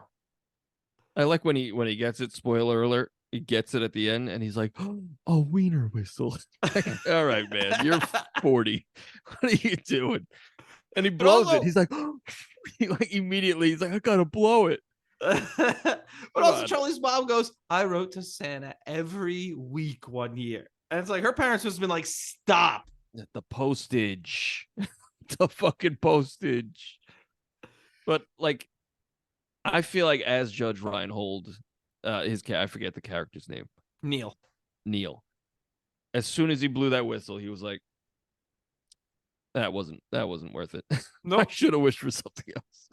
I like when he gets it, spoiler alert, he gets it at the end and he's like, oh, a wiener whistle. All right, man, you're 40. What are you doing? And he blows it. He's like, oh, immediately, he's like, I gotta blow it. But also Charlie's mom goes, I wrote to Santa every week one year. And it's like her parents must have been like, stop. The postage. The fucking postage. But like, I feel like as Judge Reinhold, I forget the character's name. Neil. As soon as he blew that whistle, he was like, that wasn't worth it. No, I should have wished for something else.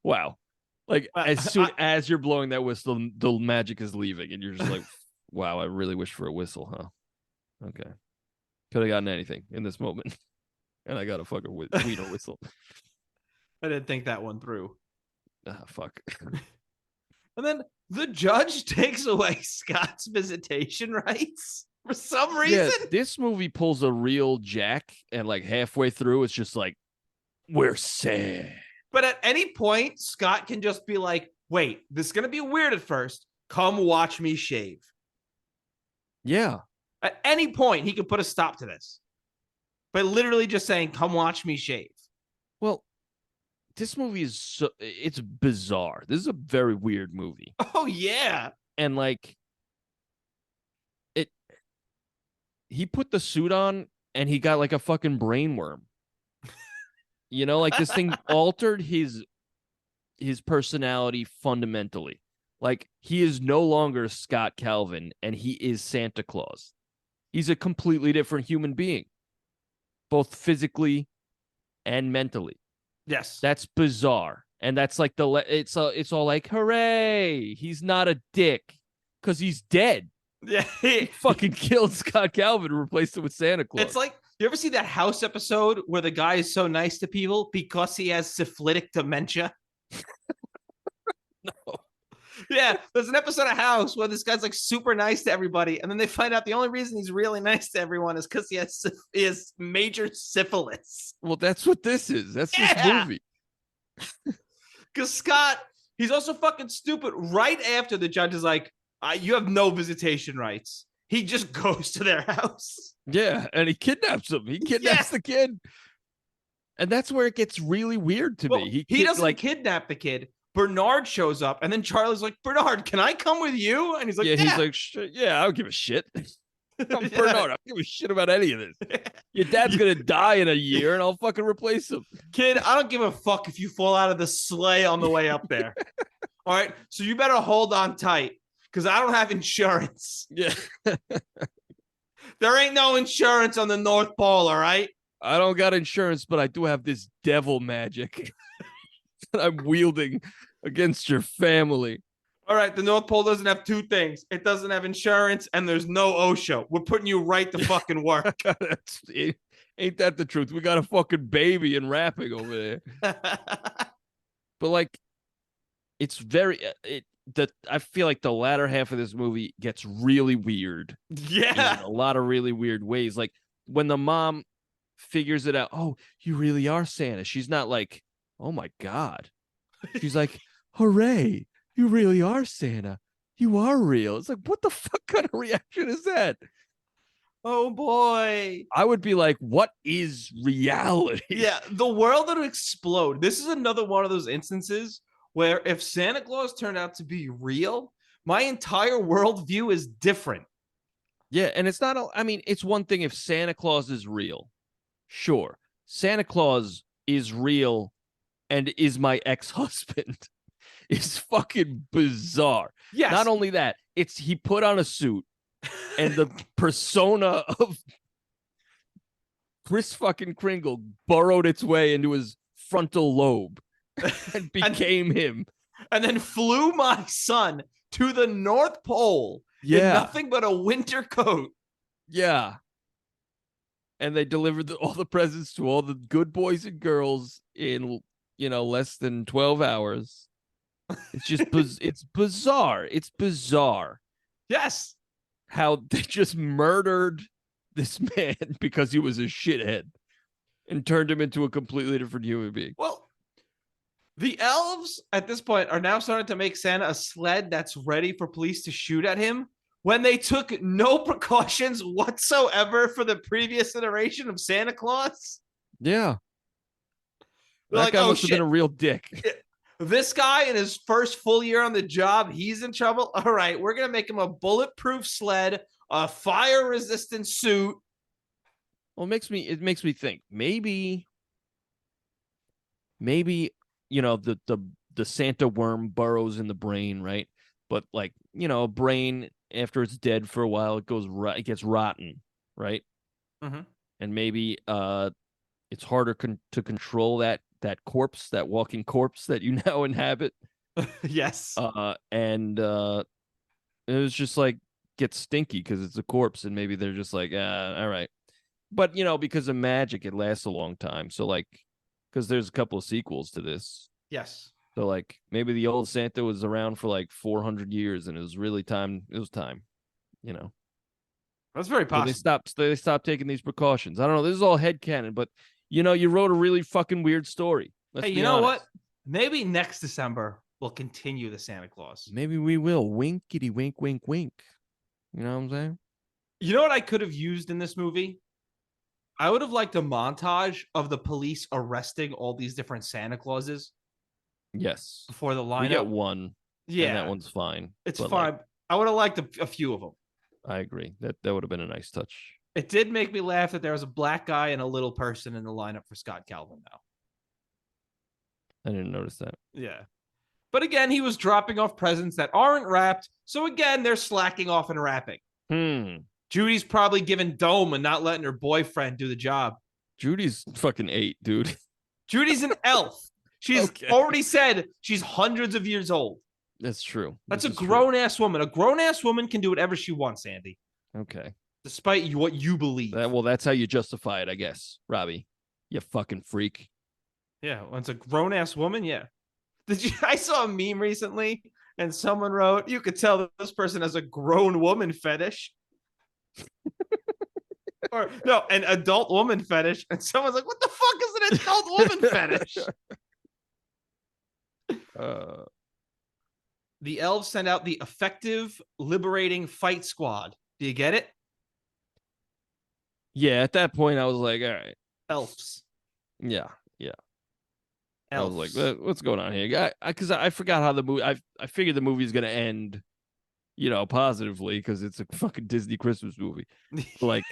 Wow. Like as soon as you're blowing that whistle, the magic is leaving, and you're just like, wow, I really wish for a whistle, huh? Okay. Could have gotten anything in this moment. And I got a fucking wiener whistle. I didn't think that one through. Fuck. And then the judge takes away Scott's visitation rights for some reason. Yeah, this movie pulls a real Jack, and like halfway through, it's just like, we're sad. But at any point, Scott can just be like, wait, this is going to be weird at first. Come watch me shave. Yeah. At any point, he could put a stop to this by literally just saying, come watch me shave. Well, this movie is it's bizarre. This is a very weird movie. Oh, yeah. And like, he put the suit on and he got like a fucking brain worm. You know, like this thing altered his personality fundamentally. Like he is no longer Scott Calvin and he is Santa Claus. He's a completely different human being, both physically and mentally. Yes. That's bizarre. And that's like it's all like, hooray, he's not a dick because he's dead. Yeah. He fucking killed Scott Calvin and replaced him with Santa Claus. It's like, you ever see that House episode where the guy is so nice to people because he has syphilitic dementia? No. Yeah, there's an episode of House where this guy's like super nice to everybody, and then they find out the only reason he's really nice to everyone is because he has major syphilis. Well, that's what this is. That's this movie. Because Scott, he's also fucking stupid. Right after the judge is like, you have no visitation rights, he just goes to their house. Yeah, and he kidnaps him. He kidnaps the kid. And that's where it gets really weird to me. He doesn't kidnap the kid. Bernard shows up, and then Charlie's like, Bernard, can I come with you? And he's like, he's like, yeah, I don't give a shit. I'm Bernard. I don't give a shit about any of this. Your dad's going to die in a year, and I'll fucking replace him. Kid, I don't give a fuck if you fall out of the sleigh on the way up there. All right, so you better hold on tight, because I don't have insurance. Yeah. There ain't no insurance on the North Pole, all right? I don't got insurance, but I do have this devil magic that I'm wielding against your family. All right, the North Pole doesn't have two things. It doesn't have insurance, and there's no OSHA. We're putting you right to fucking work. Ain't that the truth? We got a fucking baby and rapping over there. But like, it's very I feel like the latter half of this movie gets really weird. Yeah. In a lot of really weird ways. Like when the mom figures it out, oh, you really are Santa. She's not like, oh my God. She's like, hooray, you really are Santa. You are real. It's like, what the fuck kind of reaction is that? Oh boy. I would be like, what is reality? Yeah, the world would explode. This is another one of those instances where if Santa Claus turned out to be real, my entire worldview is different. Yeah, and it's not, I mean, it's one thing if Santa Claus is real. Sure. Santa Claus is real and is my ex-husband. It's fucking bizarre. Yes. Not only that, it's he put on a suit and the persona of Chris fucking Kringle burrowed its way into his frontal lobe and became him. And then flew my son to the North Pole in nothing but a winter coat. Yeah. And they delivered all the presents to all the good boys and girls in, less than 12 hours. It's just, it's bizarre. It's bizarre. Yes. How they just murdered this man because he was a shithead and turned him into a completely different human being. Well, the elves at this point are now starting to make Santa a sled that's ready for police to shoot at him when they took no precautions whatsoever for the previous iteration of Santa Claus. Yeah. They're that like, guy oh, must have been a real dick. This guy in his first full year on the job, he's in trouble. All right, we're going to make him a bulletproof sled, a fire-resistant suit. Well, it makes me think maybe the Santa worm burrows in the brain, right? But like, a brain after it's dead for a while, it gets rotten, right? Mm-hmm. And maybe it's harder to control that corpse, that walking corpse that you now inhabit. Yes. And it was just like gets stinky because it's a corpse, and maybe they're just like, all right. But because of magic, it lasts a long time. So like, because there's a couple of sequels to this. Yes. So like maybe the old Santa was around for like 400 years, and it was really time. It was time, That's very So possible. they stopped taking these precautions. I don't know. This is all headcanon, but you wrote a really fucking weird story. Let's Hey, be you know honest. what? Maybe next December we'll continue the Santa Claus. Maybe we will. Winkety wink, wink, wink. You know what I'm saying? You know what I could have used in this movie? I would have liked a montage of the police arresting all these different Santa Clauses Yes. before the We get lineup. one, Yeah, and that one's fine. it's but, fine. like, I would have liked a few of them. I agree. That would have been a nice touch. It did make me laugh that there was a black guy and a little person in the lineup for Scott Calvin now. I didn't notice that. Yeah. But again, he was dropping off presents that aren't wrapped. So again, they're slacking off and wrapping. Judy's probably giving dome and not letting her boyfriend do the job. Judy's fucking 8, dude. Judy's an elf. She's already said she's hundreds of years old. That's true. That's a grown-ass woman. A grown-ass woman can do whatever she wants, Andy. Okay. Despite what you believe. That's how you justify it, I guess, Robbie. You fucking freak. Yeah, when it's a grown-ass woman, yeah. I saw a meme recently, and someone wrote, you could tell that this person has a grown woman fetish. Or no, an adult woman fetish. And someone's like, what the fuck is an adult woman fetish? The elves send out the effective, liberating fight squad. Do you get it? Yeah, at that point, I was like, all right. Elves. Yeah. Elves. I was like, what's going on here? Because I forgot how the movie, I figured the movie's going to end, positively because it's a fucking Disney Christmas movie. Like,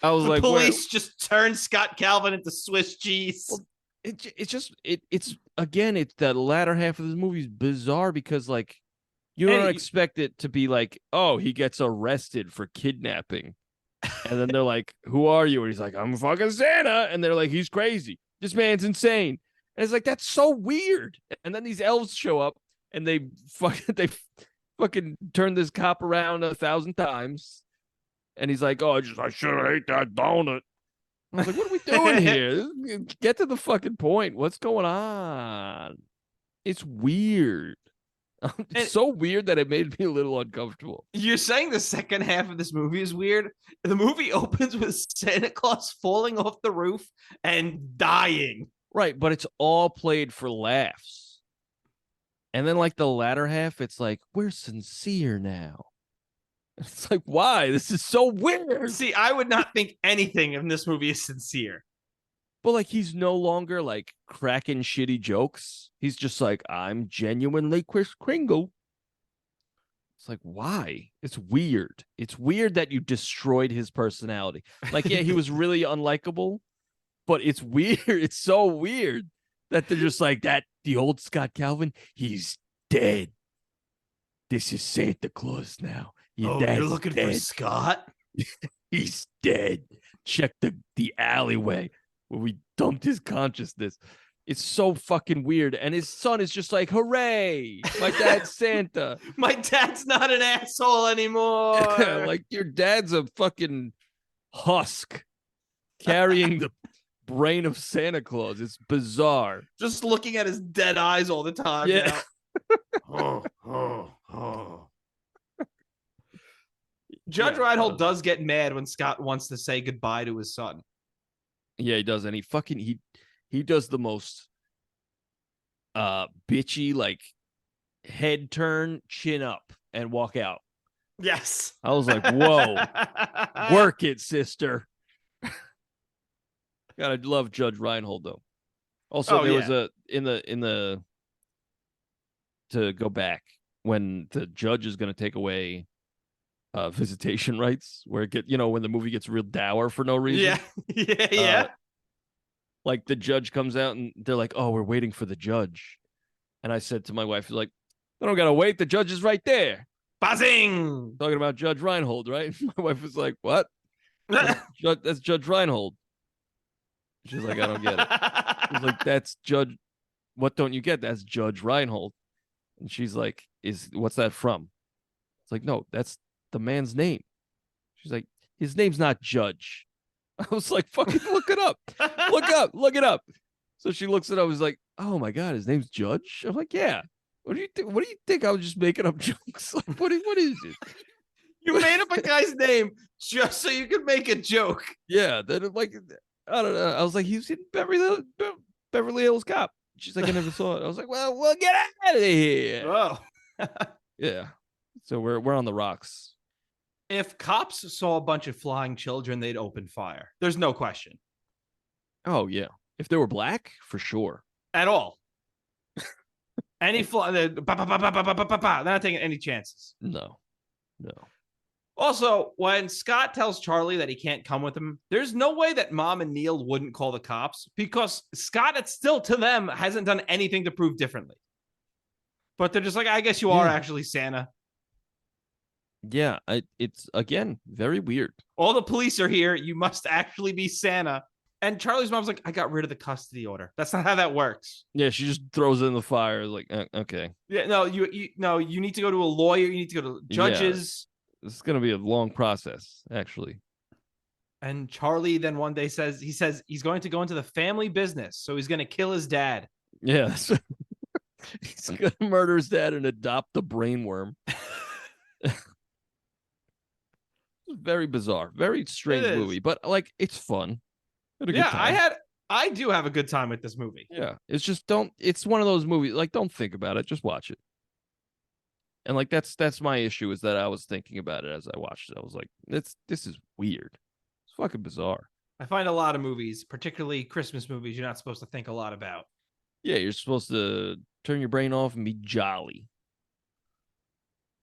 I was like, police just turned Scott Calvin into Swiss cheese. Well, it's again, it's the latter half of this movie is bizarre because like you don't expect it to be like, oh, he gets arrested for kidnapping, and then they're like, who are you? And he's like, I'm fucking Santa, and they're like, he's crazy, this man's insane, and it's like that's so weird. And then these elves show up and they fucking turn this cop around 1,000 times, and he's like, oh, I should have ate that donut. I was like, what are we doing here? Get to the fucking point. What's going on? It's weird. It's so weird that it made me a little uncomfortable. You're saying the second half of this movie is weird? The movie opens with Santa Claus falling off the roof and dying. Right, but it's all played for laughs. And then like the latter half, it's like, we're sincere now. It's like, why? This is so weird. See, I would not think anything in this movie is sincere. But like, he's no longer like cracking shitty jokes. He's just like, I'm genuinely Kris Kringle. It's like, why? It's weird. It's weird that you destroyed his personality. Like, yeah, he was really unlikable, but it's weird. It's so weird that they're just like that. The old Scott Calvin, he's dead. This is Santa Claus now. You're looking dead. for Scott? He's dead. Check the alleyway where we dumped his consciousness. It's so fucking weird. And his son is just like, hooray, my dad's Santa. My dad's not an asshole anymore. Like, your dad's a fucking husk carrying the brain of Santa Claus. It's bizarre. Just looking at his dead eyes all the time. Yeah. Judge Reinhold does get mad when Scott wants to say goodbye to his son. Yeah, he does. And he does the most bitchy, like, head turn, chin up, and walk out. Yes. I was like, whoa, work it, sister. Gotta love Judge Reinhold, though. Also, there was in the to go back when the judge is going to take away visitation rights, where when the movie gets real dour for no reason. Yeah. Like the judge comes out and they're like, "Oh, we're waiting for the judge." And I said to my wife, "Like, I don't gotta wait. The judge is right there." Buzzing. Talking about Judge Reinhold, right? My wife was like, "What? That's Judge Reinhold." She's like, "I don't get it." I was like, "That's Judge. What don't you get? That's Judge Reinhold." And she's like, what's that from? It's like, no, that's the man's name. She's like, his name's not Judge. I was like, fucking look it up. Look it up. So she looks it up. I was like, oh my God, his name's Judge? I'm like, yeah. What do you think? What do you think? I was just making up jokes. Like, what is it? You made up a guy's name just so you could make a joke. Yeah. Then I don't know. I was like, he's in Beverly Hills Cop. She's like, I never saw it. I was like, well, get out of here. Oh. Yeah. So we're on the rocks. If cops saw a bunch of flying children, they'd open fire. There's no question. Oh, yeah. If they were black, for sure. At all. Any fly, they're not taking any chances. No. Also, when Scott tells Charlie that he can't come with him, there's no way that Mom and Neil wouldn't call the cops because Scott, it's still to them, hasn't done anything to prove differently. But they're just like, I guess you are actually Santa. Yeah, it's, again, very weird. All the police are here. You must actually be Santa. And Charlie's mom's like, I got rid of the custody order. That's not how that works. Yeah, she just throws it in the fire. Like, okay. Yeah, no, you need to go to a lawyer. You need to go to judges. Yeah, it's going to be a long process, actually. And Charlie then one day says he's going to go into the family business. So he's going to kill his dad. Yeah. He's going to murder his dad and adopt the brainworm. Very bizarre, very strange movie, but like it's fun. I do have a good time with this movie. Yeah, it's just it's one of those movies, like, don't think about it, just watch it. And like that's my issue, is that I was thinking about it as I watched it. I was like, this is weird. It's fucking bizarre. I find a lot of movies, particularly Christmas movies, you're not supposed to think a lot about. Yeah, you're supposed to turn your brain off and be jolly.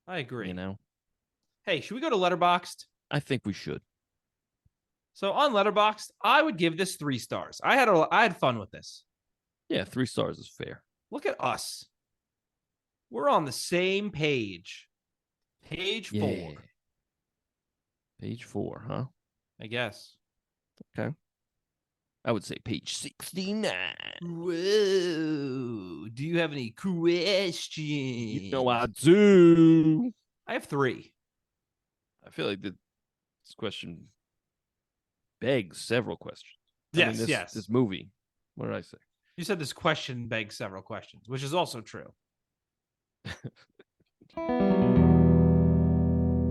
I agree. You know? Hey, should we go to Letterboxd? I think we should. So on Letterboxd, I would give this 3 stars. I had fun with this. Yeah, 3 stars is fair. Look at us. We're on the same page. Page 4. Page 4, huh? I guess. Okay. I would say page 69. Whoa. Do you have any questions? You know I do. I have 3. I feel like this question begs several questions. Yes, This movie. What did I say? You said this question begs several questions, which is also true.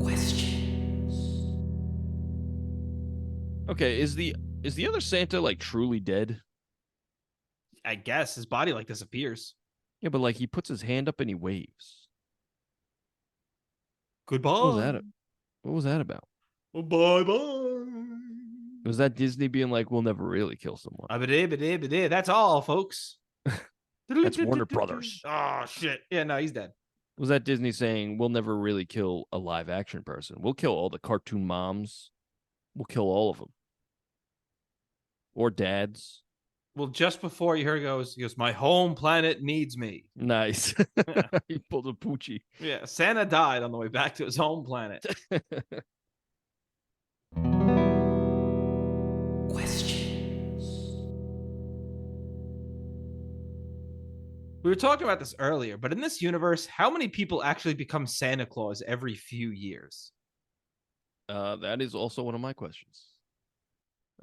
Questions. Okay, is the other Santa like truly dead? I guess his body like disappears. Yeah, but like he puts his hand up and he waves. Goodbye. What was that about? Well, bye. Was that Disney being like, we'll never really kill someone? That's all, folks. That's Warner Brothers. Oh, shit. Yeah, no, he's dead. Was that Disney saying, we'll never really kill a live action person? We'll kill all the cartoon moms. We'll kill all of them. Or dads. Well, just before he goes, my home planet needs me. Nice. He pulled a Poochie. Yeah, Santa died on the way back to his home planet. We were talking about this earlier, but in this universe, how many people actually become Santa Claus every few years? That is also one of my questions.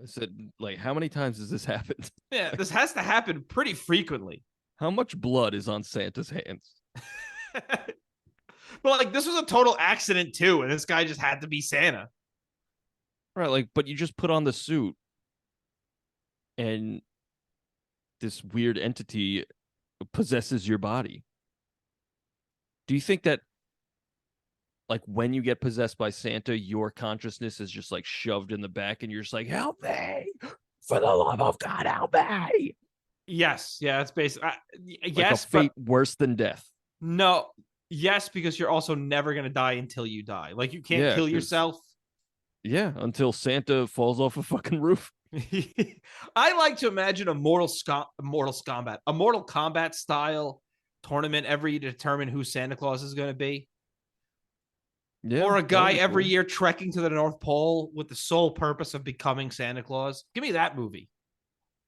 I said, like, how many times has this happened? Yeah, this has to happen pretty frequently. How much blood is on Santa's hands? But like, this was a total accident too, and this guy just had to be Santa. Right, like, but you just put on the suit, and this weird entity possesses your body. Do you think that, like, when you get possessed by Santa, your consciousness is just like shoved in the back and you're just like, help me, for the love of God, help me? Yes, yeah, that's basically Like yes, a fate worse than death. no, Yes, because you're also never going to die until you die. Like, you can't Yeah, kill 'cause- yourself. Yeah, until Santa falls off a fucking roof. I like to imagine a Mortal Kombat style tournament every year to determine who Santa Claus is going to be. Yeah, Or a that guy would be every cool. year trekking to the North Pole with the sole purpose of becoming Santa Claus. Give me that movie.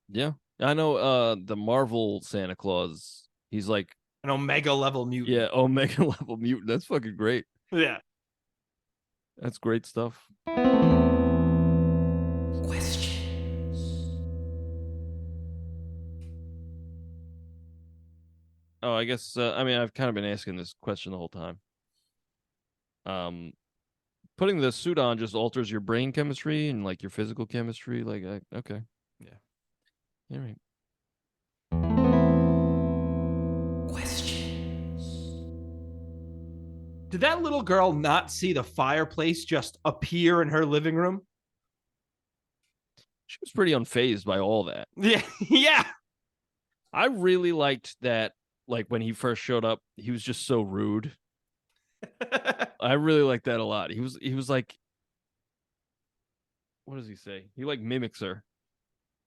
Yeah, I know. The Marvel Santa Claus. He's like, An Omega level mutant. yeah, Omega level mutant. That's fucking great. Yeah. That's great stuff. Oh, I guess. I mean, I've kind of been asking this question the whole time. Putting the suit on just alters your brain chemistry and like your physical chemistry. Like, okay, Yeah. all right. Did that little girl not see the fireplace just appear in her living room? She was pretty unfazed by all that. Yeah. Yeah. I really liked that. Like when he first showed up, he was just so rude. I really like that a lot. He was like, what does he say? He like mimics her.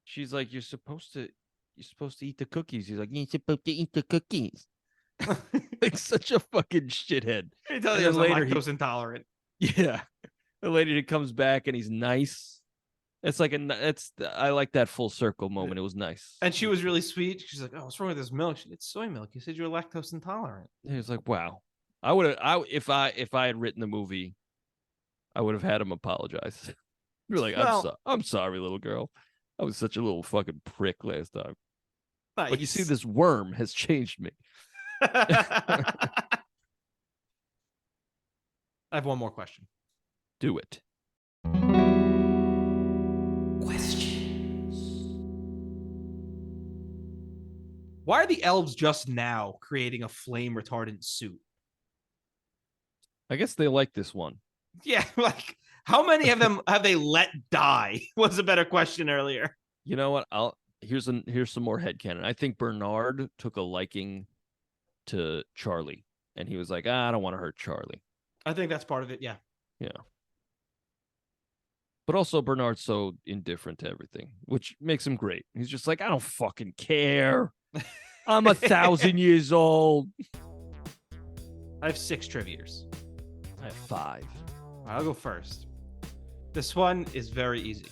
She's like, you're supposed to eat the cookies. He's like, you're supposed to eat the cookies. Like such a fucking shithead. He tells And you then he's later lactose intolerant. Yeah. The lady that comes back and he's nice. It's like I like that full circle moment. It was nice. And she was really sweet. She's like, "Oh, what's wrong with this milk?" It's soy milk. You said you were lactose intolerant. He was like, wow. If I had written the movie, I would have had him apologize. You're like, I'm sorry, little girl. I was such a little fucking prick last time. Nice. But you see, this worm has changed me. I have one more question. Do it. Why are the elves just now creating a flame retardant suit? I guess they like this one. Yeah, like how many of them have they let die? Was a better question earlier. You know what? Here's some more headcanon. I think Bernard took a liking to Charlie, and he was like, I don't want to hurt Charlie. I think that's part of it. Yeah. Yeah. But also Bernard's so indifferent to everything, which makes him great. He's just like, I don't fucking care. I'm 1,000 years old. I have 6 trivias. I have 5. I'll go first. This one is very easy.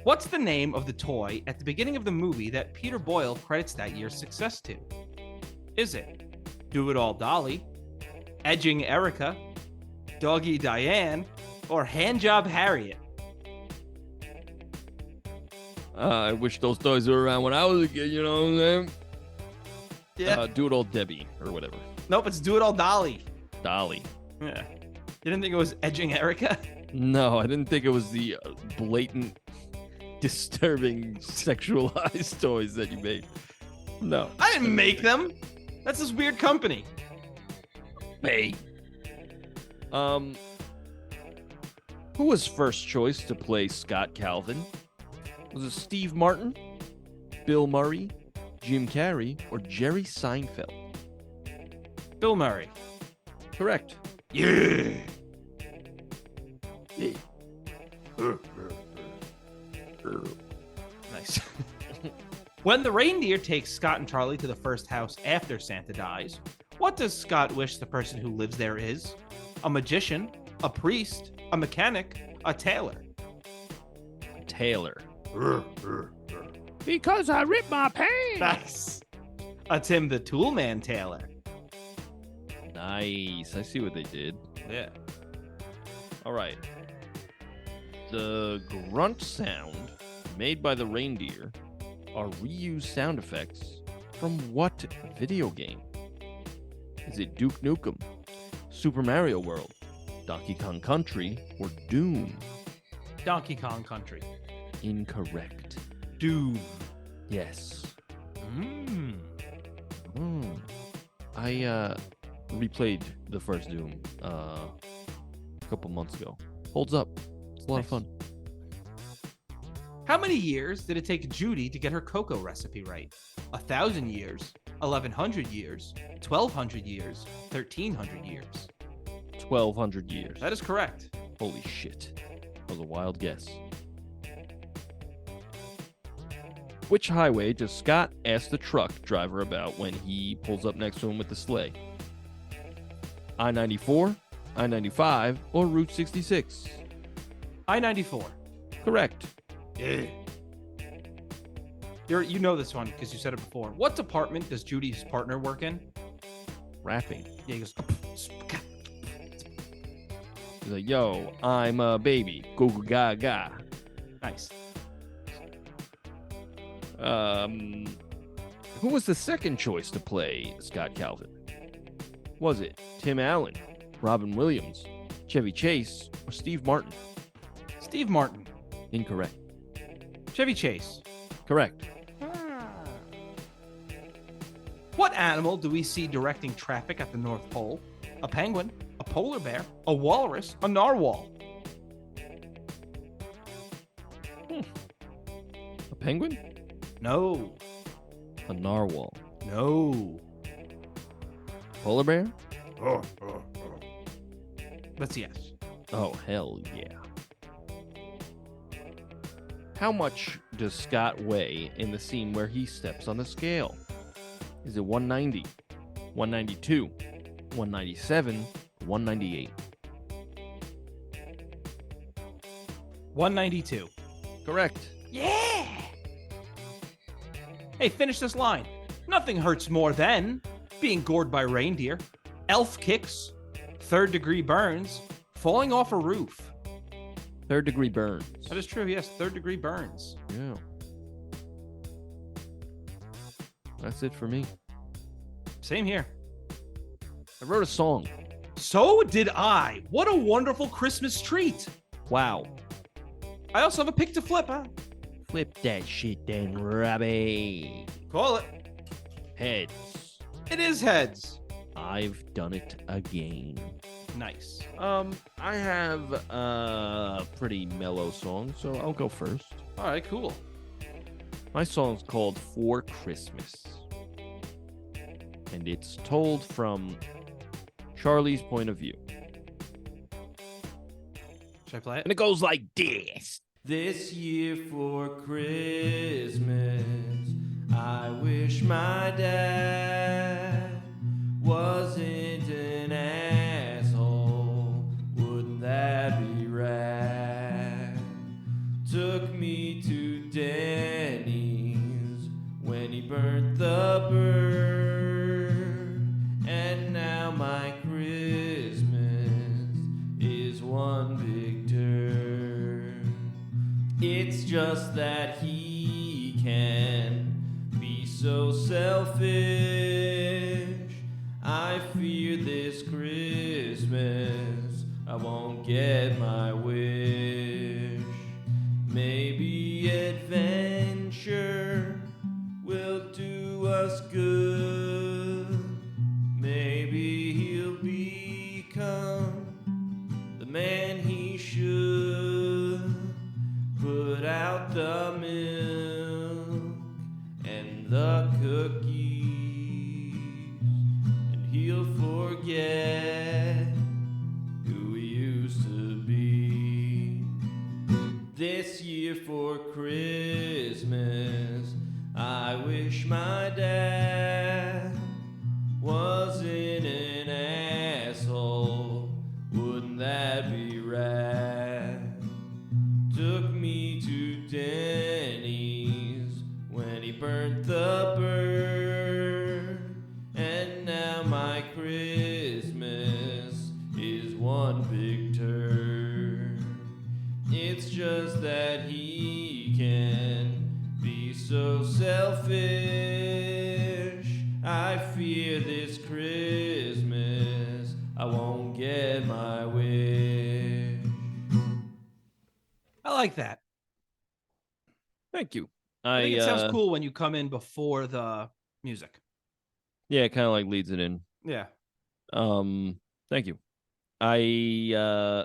What's the name of the toy at the beginning of the movie that Peter Boyle credits that year's success to? Is it Do It All Dolly, Edging Erica, Doggy Diane, or Handjob Harriet? I wish those toys were around when I was a kid, you know what I'm saying? Yeah. Do It All Debbie or whatever. Nope, it's Do It All Dolly. Dolly. Yeah. You didn't think it was Edging Erica? No, I didn't think it was the blatant, disturbing, sexualized toys that you made. No. I didn't make them. That's this weird company. Hey. Who was first choice to play Scott Calvin? Was it Steve Martin, Bill Murray, Jim Carrey, or Jerry Seinfeld? Bill Murray. Correct. Yeah. Yeah. Nice. When the reindeer takes Scott and Charlie to the first house after Santa dies, what does Scott wish the person who lives there is? A magician, a priest, a mechanic, a tailor? Taylor. Because I ripped my pants. Nice. A Tim the Toolman tailor. Nice. I see what they did. Yeah. All right. The grunt sound made by the reindeer are reused sound effects from what video game? Is it Duke Nukem, Super Mario World, Donkey Kong Country, or Doom? Donkey Kong Country. Incorrect. Doom. Yes. Mm. I replayed the first Doom a couple months ago. Holds up. It's a lot of fun. How many years did it take Judy to get her cocoa recipe right? 1,000 years, 1100 years, 1200 years, 1300 years. 1,200 years. That is correct. Holy shit. That was a wild guess. Which highway does Scott ask the truck driver about when he pulls up next to him with the sleigh? I-94, I-95, or Route 66? I-94. Correct. Yeah. You know this one because you said it before. What department does Judy's partner work in? Rapping. Yeah, he goes. He's like, yo, I'm a baby. Go go gaga. Nice. Who was the second choice to play Scott Calvin? Was it Tim Allen, Robin Williams, Chevy Chase, or Steve Martin? Steve Martin. Incorrect. Chevy Chase. Correct. What animal do we see directing traffic at the North Pole? A penguin, a polar bear, a walrus, a narwhal. A penguin? No. A narwhal. No. Polar bear? That's yes. Oh, hell yeah. How much does Scott weigh in the scene where he steps on the scale? Is it 190, 192, 197, 198? 192. Correct. Yeah. Hey, finish this line. Nothing hurts more than being gored by reindeer, elf kicks, third-degree burns, falling off a roof. Third-degree burns. That is true, yes. Third-degree burns. Yeah. That's it for me. Same here. I wrote a song. So did I. What a wonderful Christmas treat. Wow. I also have a pick to flip, huh? Flip that shit then, Robbie. Call it. Heads. It is heads. I've done it again. Nice. I have a pretty mellow song, so I'll go first. All right, cool. My song's called For Christmas. And it's told from Charlie's point of view. Should I play it? And it goes like this. This year for Christmas, I wish my dad wasn't an asshole. Wouldn't that be rad? Took me to Denny's when he burnt the bird, and now my Christmas is one big turd. It's just that he can be so selfish. I fear this Christmas I won't get my wish. Maybe adventure will do us good. Maybe he'll become the man he should. Put out the milk and the cookies, and he'll forget who he used to be. This year for Christmas, I wish my dad wasn't an asshole. Wouldn't that be rad? Took me to Denny's when he burnt the bird, and now my Christmas is one big turd. It's just that he can be so selfish. I fear this Christmas I won't get my wish. I like that. Thank you. I think it sounds cool when you come in before the music. Yeah, it kind of like leads it in. Yeah. Thank you. I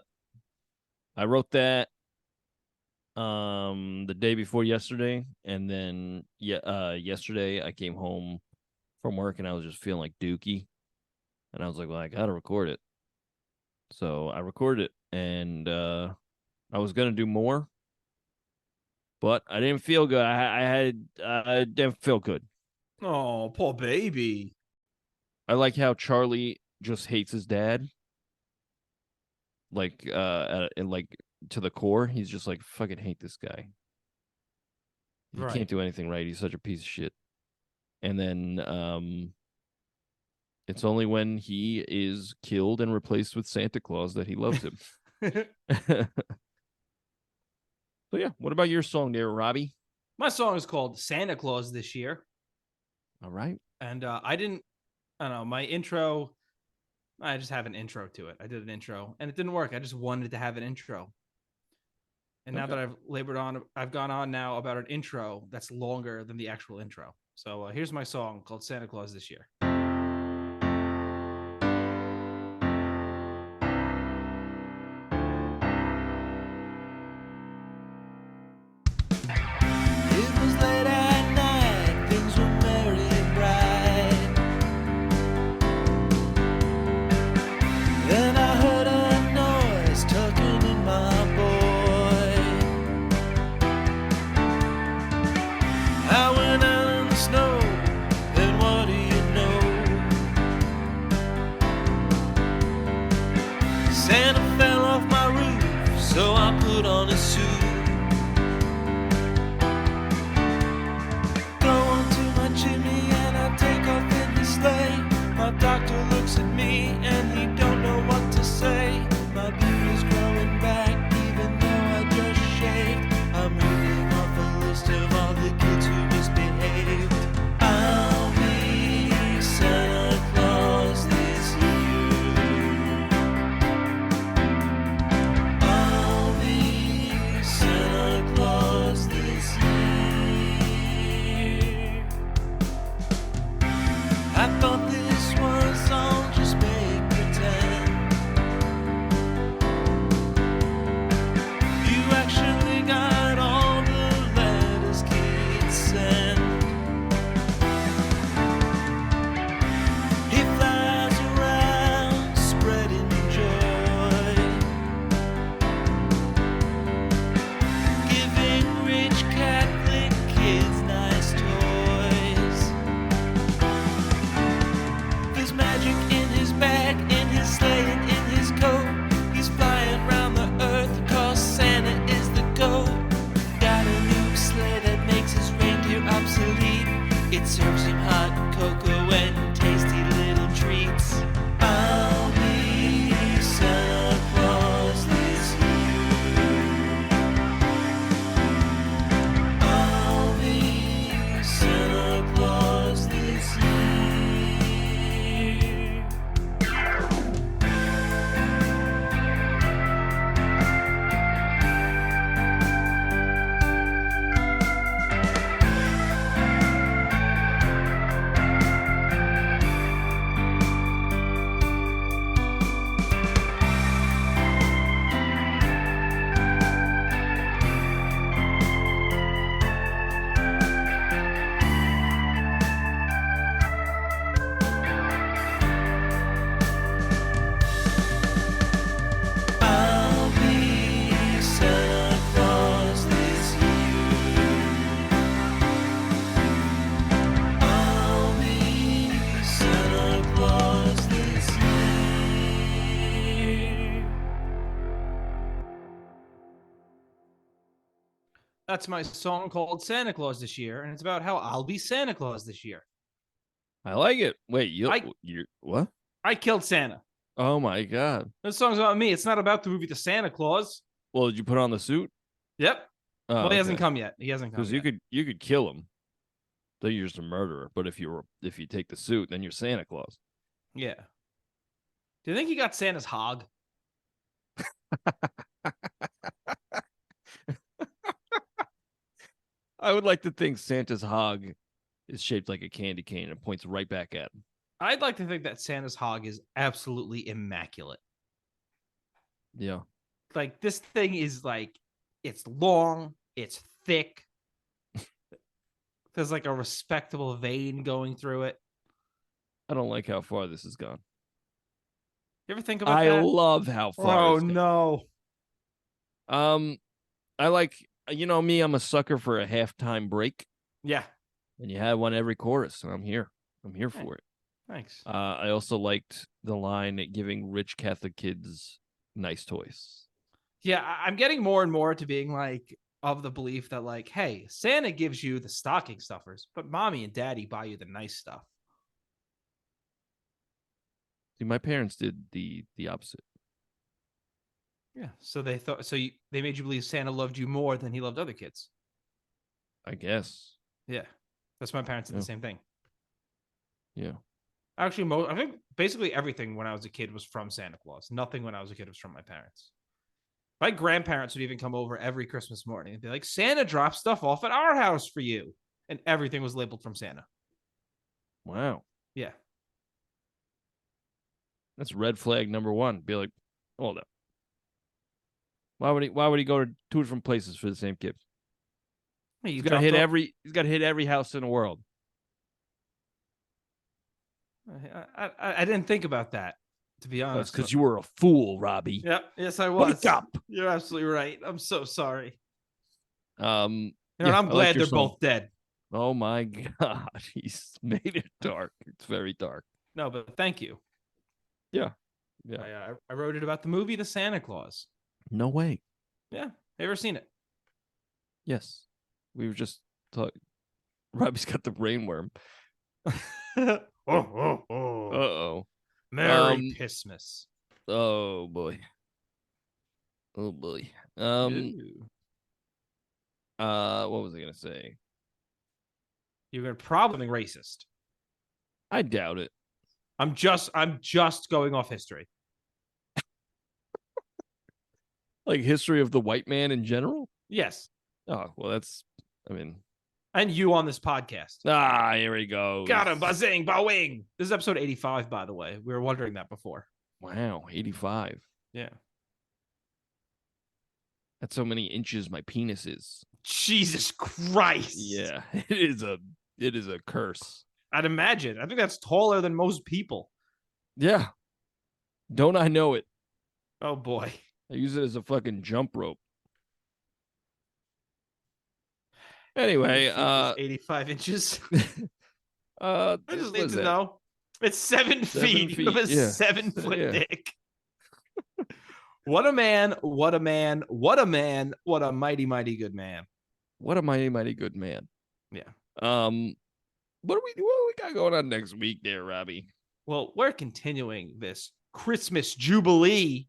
wrote that the day before yesterday, and then yesterday I came home from work, and I was just feeling like dookie, and I was like, well, I gotta record it. So I recorded it, and I was gonna do more, but I didn't feel good. I didn't feel good. Oh, poor baby. I like how Charlie just hates his dad, like and like to the core. He's just like, fucking hate this guy. He Right. can't do anything right. He's such a piece of shit. And then it's only when he is killed and replaced with Santa Claus that he loves him. So yeah, what about your song there, Robbie? My song is called Santa Claus This Year. All right. And I don't know, my intro, I just have an intro to it. I did an intro and it didn't work. I just wanted to have an intro. And now that I've gone on now about an intro that's longer than the actual intro. So here's my song called Santa Claus This Year. It was late at night, things were merry and bright. Then I heard a noise tugging in my boy. I went out in the snow, and what do you know? Santa fell off my roof, so I put on a suit. Chimney and I take off in the sleigh. My doctor looks at me and he don't know what to say. My beard is growing back even though I just shaved. I'm reading off a list of all the kids who misbehaved. I'll be Santa Claus this year. I'll be Santa Claus this year. I thought this was all just make pretend. You actually got all the letters kids send. He flies around spreading joy, giving rich Catholic kids nice toys. There's magic in his bag, in his sleigh, and in his coat. He's flying around the earth, cause Santa is the goat. Got a new sleigh that makes his reindeer obsolete. It serves him hot cocoa and tasty little treats. I'll be Santa Claus this year. I'll be Santa Claus this year. I'll be Santa Claus this year. I'll be Santa Claus this year. That's my song called Santa Claus This Year. And it's about how I'll be Santa Claus this year. I like it. Wait, I- you're what? I killed Santa. Oh my god. This song's about me. It's not about the movie The Santa Claus. Well, did you put on the suit? Yep. Oh, Well, he hasn't okay. come yet. He hasn't come Because yet. you could kill him. Then you're just a murderer. But if you take the suit, then you're Santa Claus. Yeah. Do you think he got Santa's hog? I would like to think Santa's hog is shaped like a candy cane and points right back at him. I'd like to think that Santa's hog is absolutely immaculate. Yeah. Like, this thing is like, it's long, it's thick. There's like a respectable vein going through it. I don't like how far this has gone. You ever think about I that? love how far. Oh it's gone. no. I like, me, I'm a sucker for a halftime break, Yeah. and you had one every chorus, and I'm here for it. Thanks. I also liked the line giving rich Catholic kids nice toys. Yeah, I'm getting more and more to being like of the belief that like, hey, Santa gives you the stocking stuffers, but mommy and daddy buy you the nice stuff. See, my parents did the opposite. Yeah. So they thought they made you believe Santa loved you more than he loved other kids. I guess. Yeah. That's my parents did Yeah. the same thing. Yeah. Actually, I think basically everything when I was a kid was from Santa Claus. Nothing when I was a kid was from my parents. My grandparents would even come over every Christmas morning and be like, Santa dropped stuff off at our house for you. And everything was labeled from Santa. Wow. Yeah. That's red flag number one. Be like, hold up. Why would he go to two different places for the same kid? Hey, He's got to hit every house in the world. I didn't think about that, to be That's honest. because you were a fool, Robbie. Yep. Yes, I was. Wake up. You're absolutely right. I'm so sorry. I'm glad they're both dead. Oh my God. He's made it dark. It's very dark. No, but thank you. Yeah. I wrote it about the movie The Santa Claus. No way. Yeah. Ever seen it? Yes. We were just talking. Robbie's got the brainworm. Uh-oh. Merry Christmas. Oh boy. Oh boy. What was I gonna say? You're gonna probably be racist. I doubt it. I'm just going off history. Like history of the white man in general? Yes. Oh, well, And you on this podcast. Here we go. Got him. Buzzing, bowing. This is episode 85, by the way. We were wondering that before. Wow, 85. Yeah. That's so many inches my penis is. Jesus Christ. Yeah, it is a curse. I'd imagine. I think that's taller than most people. Yeah. Don't I know it? Oh boy. I use it as a fucking jump rope. Anyway, 85 inches. I I just need to know. It's 7 feet. You have a 7-foot dick. What a man, what a man, what a man, what a mighty, mighty good man. What a mighty, mighty good man. Yeah. What do we got going on next week there, Robbie? Well, we're continuing this Christmas Jubilee.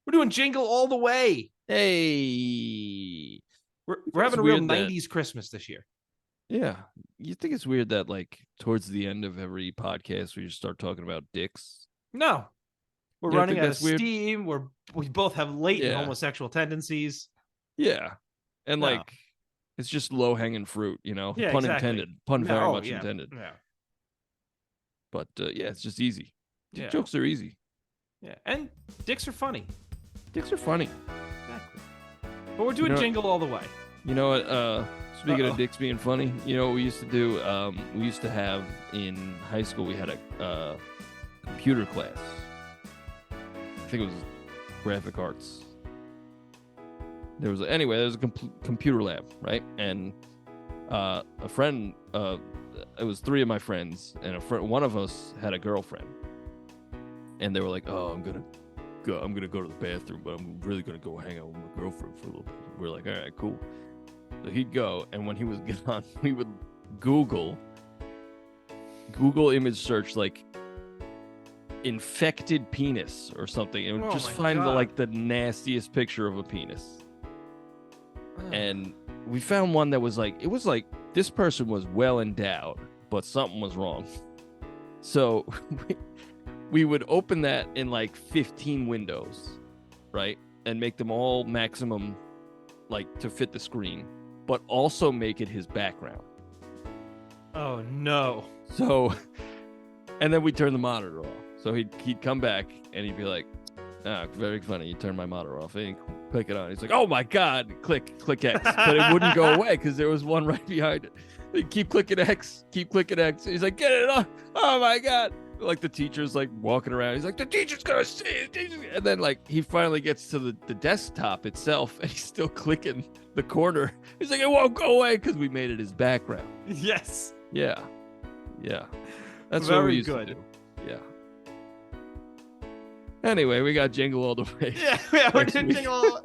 We're doing Jingle All the Way. Hey. We're having a real 90s Christmas this year. Yeah. You think it's weird that, like, towards the end of every podcast, we just start talking about dicks? No. We're You don't running think out of that's weird? steam. We both have latent Yeah. homosexual tendencies. Yeah. And, No. like, it's just low-hanging fruit, you know? Yeah, Pun exactly. intended. Pun very Oh, much yeah. intended. Yeah. But, yeah, it's just easy. Yeah. Jokes are easy. Yeah. And dicks are funny. Dicks are funny. Exactly. But we're doing You know- Jingle All the Way. You know what? Speaking Uh-oh. of dicks being funny, you know what we used to do? We used to have in high school, we had a computer class. I think it was graphic arts. There was a computer lab, right? And a friend, it was 3 of my friends, and one of us had a girlfriend. And they were like, "Oh, I'm gonna go to the bathroom, but I'm really gonna go hang out with my girlfriend for a little bit." We're like, "All right, cool." So he'd go, and when he was gone, we would Google image search like infected penis or something, and Oh just my find God. the nastiest picture of a penis. And we found one that was like, this person was well endowed, but something was wrong. So we would open that in like 15 windows, right? And make them all maximum, like, to fit the screen, but also make it his background. Oh, no. So, and then we turn the monitor off. So he'd come back and he'd be like, very funny. You turn my monitor off. And he'd click it on. He's like, "Oh my God, click X." But it wouldn't go away because there was one right behind it. Keep clicking X. Keep clicking X. He's like, get it on. Oh my God. Like the teacher's like walking around. He's like, the teacher's gonna see it. And then like he finally gets to the desktop itself and he's still clicking the corner. He's like, it won't go away because we made it his background. Yes. Yeah. Yeah. That's what we Very used good. to do. Yeah. Anyway, we got jingle all the way. Yeah, we're Next doing week. jingle.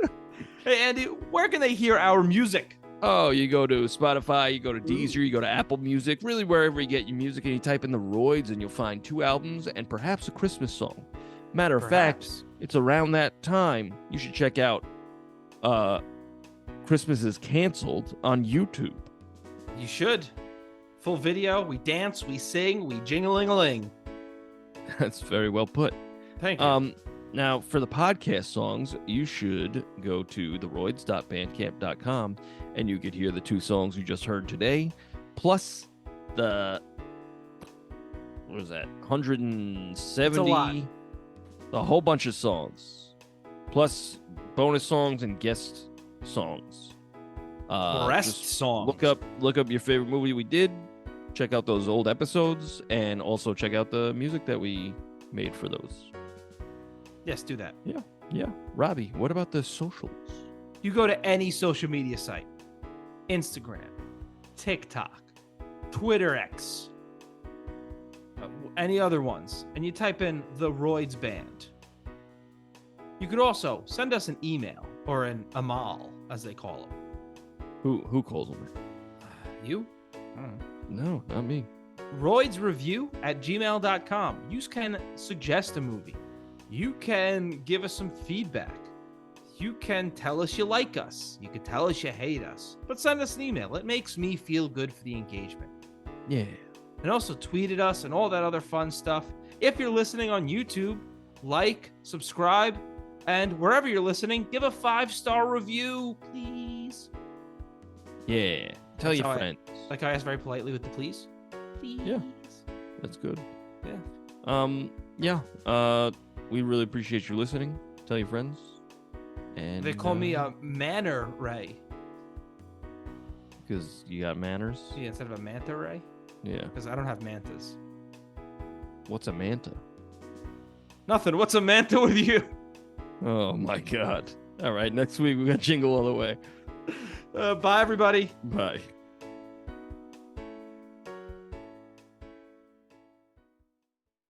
Hey, Andy, where can they hear our music? Oh, you go to Spotify, you go to Deezer, you go to Apple Music, really wherever you get your music, and you type in the Royds, and you'll find 2 albums and perhaps a Christmas song. Matter of fact, Perhaps. it's around that time you should check out Christmas is Canceled on YouTube. You should. Full video. We dance, we sing, we jingling-a-ling. That's very well put. Thank you. Now, for the podcast songs, you should go to TheRoyds.bandcamp.com and you could hear the 2 songs you just heard today, plus the, what was that, 170? It's a lot. A whole bunch of songs, plus bonus songs and guest songs. Rest Just song. look up your favorite movie we did, check out those old episodes, and also check out the music that we made for those. Yes, do that. Yeah. Robbie, what about the socials? You go to any social media site, Instagram, TikTok, Twitter X, any other ones, and you type in TheRoydsBand. You could also send us an email or an amal, as they call them. Who calls them? You? No, not me. roydsreview@gmail.com. You can suggest a movie. You can give us some feedback. You can tell us you like us. You can tell us you hate us. But send us an email. It makes me feel good for the engagement. Yeah. And also tweet at us and all that other fun stuff. If you're listening on YouTube, like, subscribe, and wherever you're listening, give a 5-star review, please. Yeah. Tell That's your how I- friends. Like I asked very politely with the please. Please. Yeah. That's good. Yeah. Yeah. We really appreciate you listening. Tell your friends. And They call me a Manor Ray. because you got manners. Yeah, instead of a Manta Ray. Yeah. Because I don't have mantas. What's a manta? Nothing. What's a manta with you? Oh my God. All right. Next week we got jingle all the way. Bye, everybody. Bye.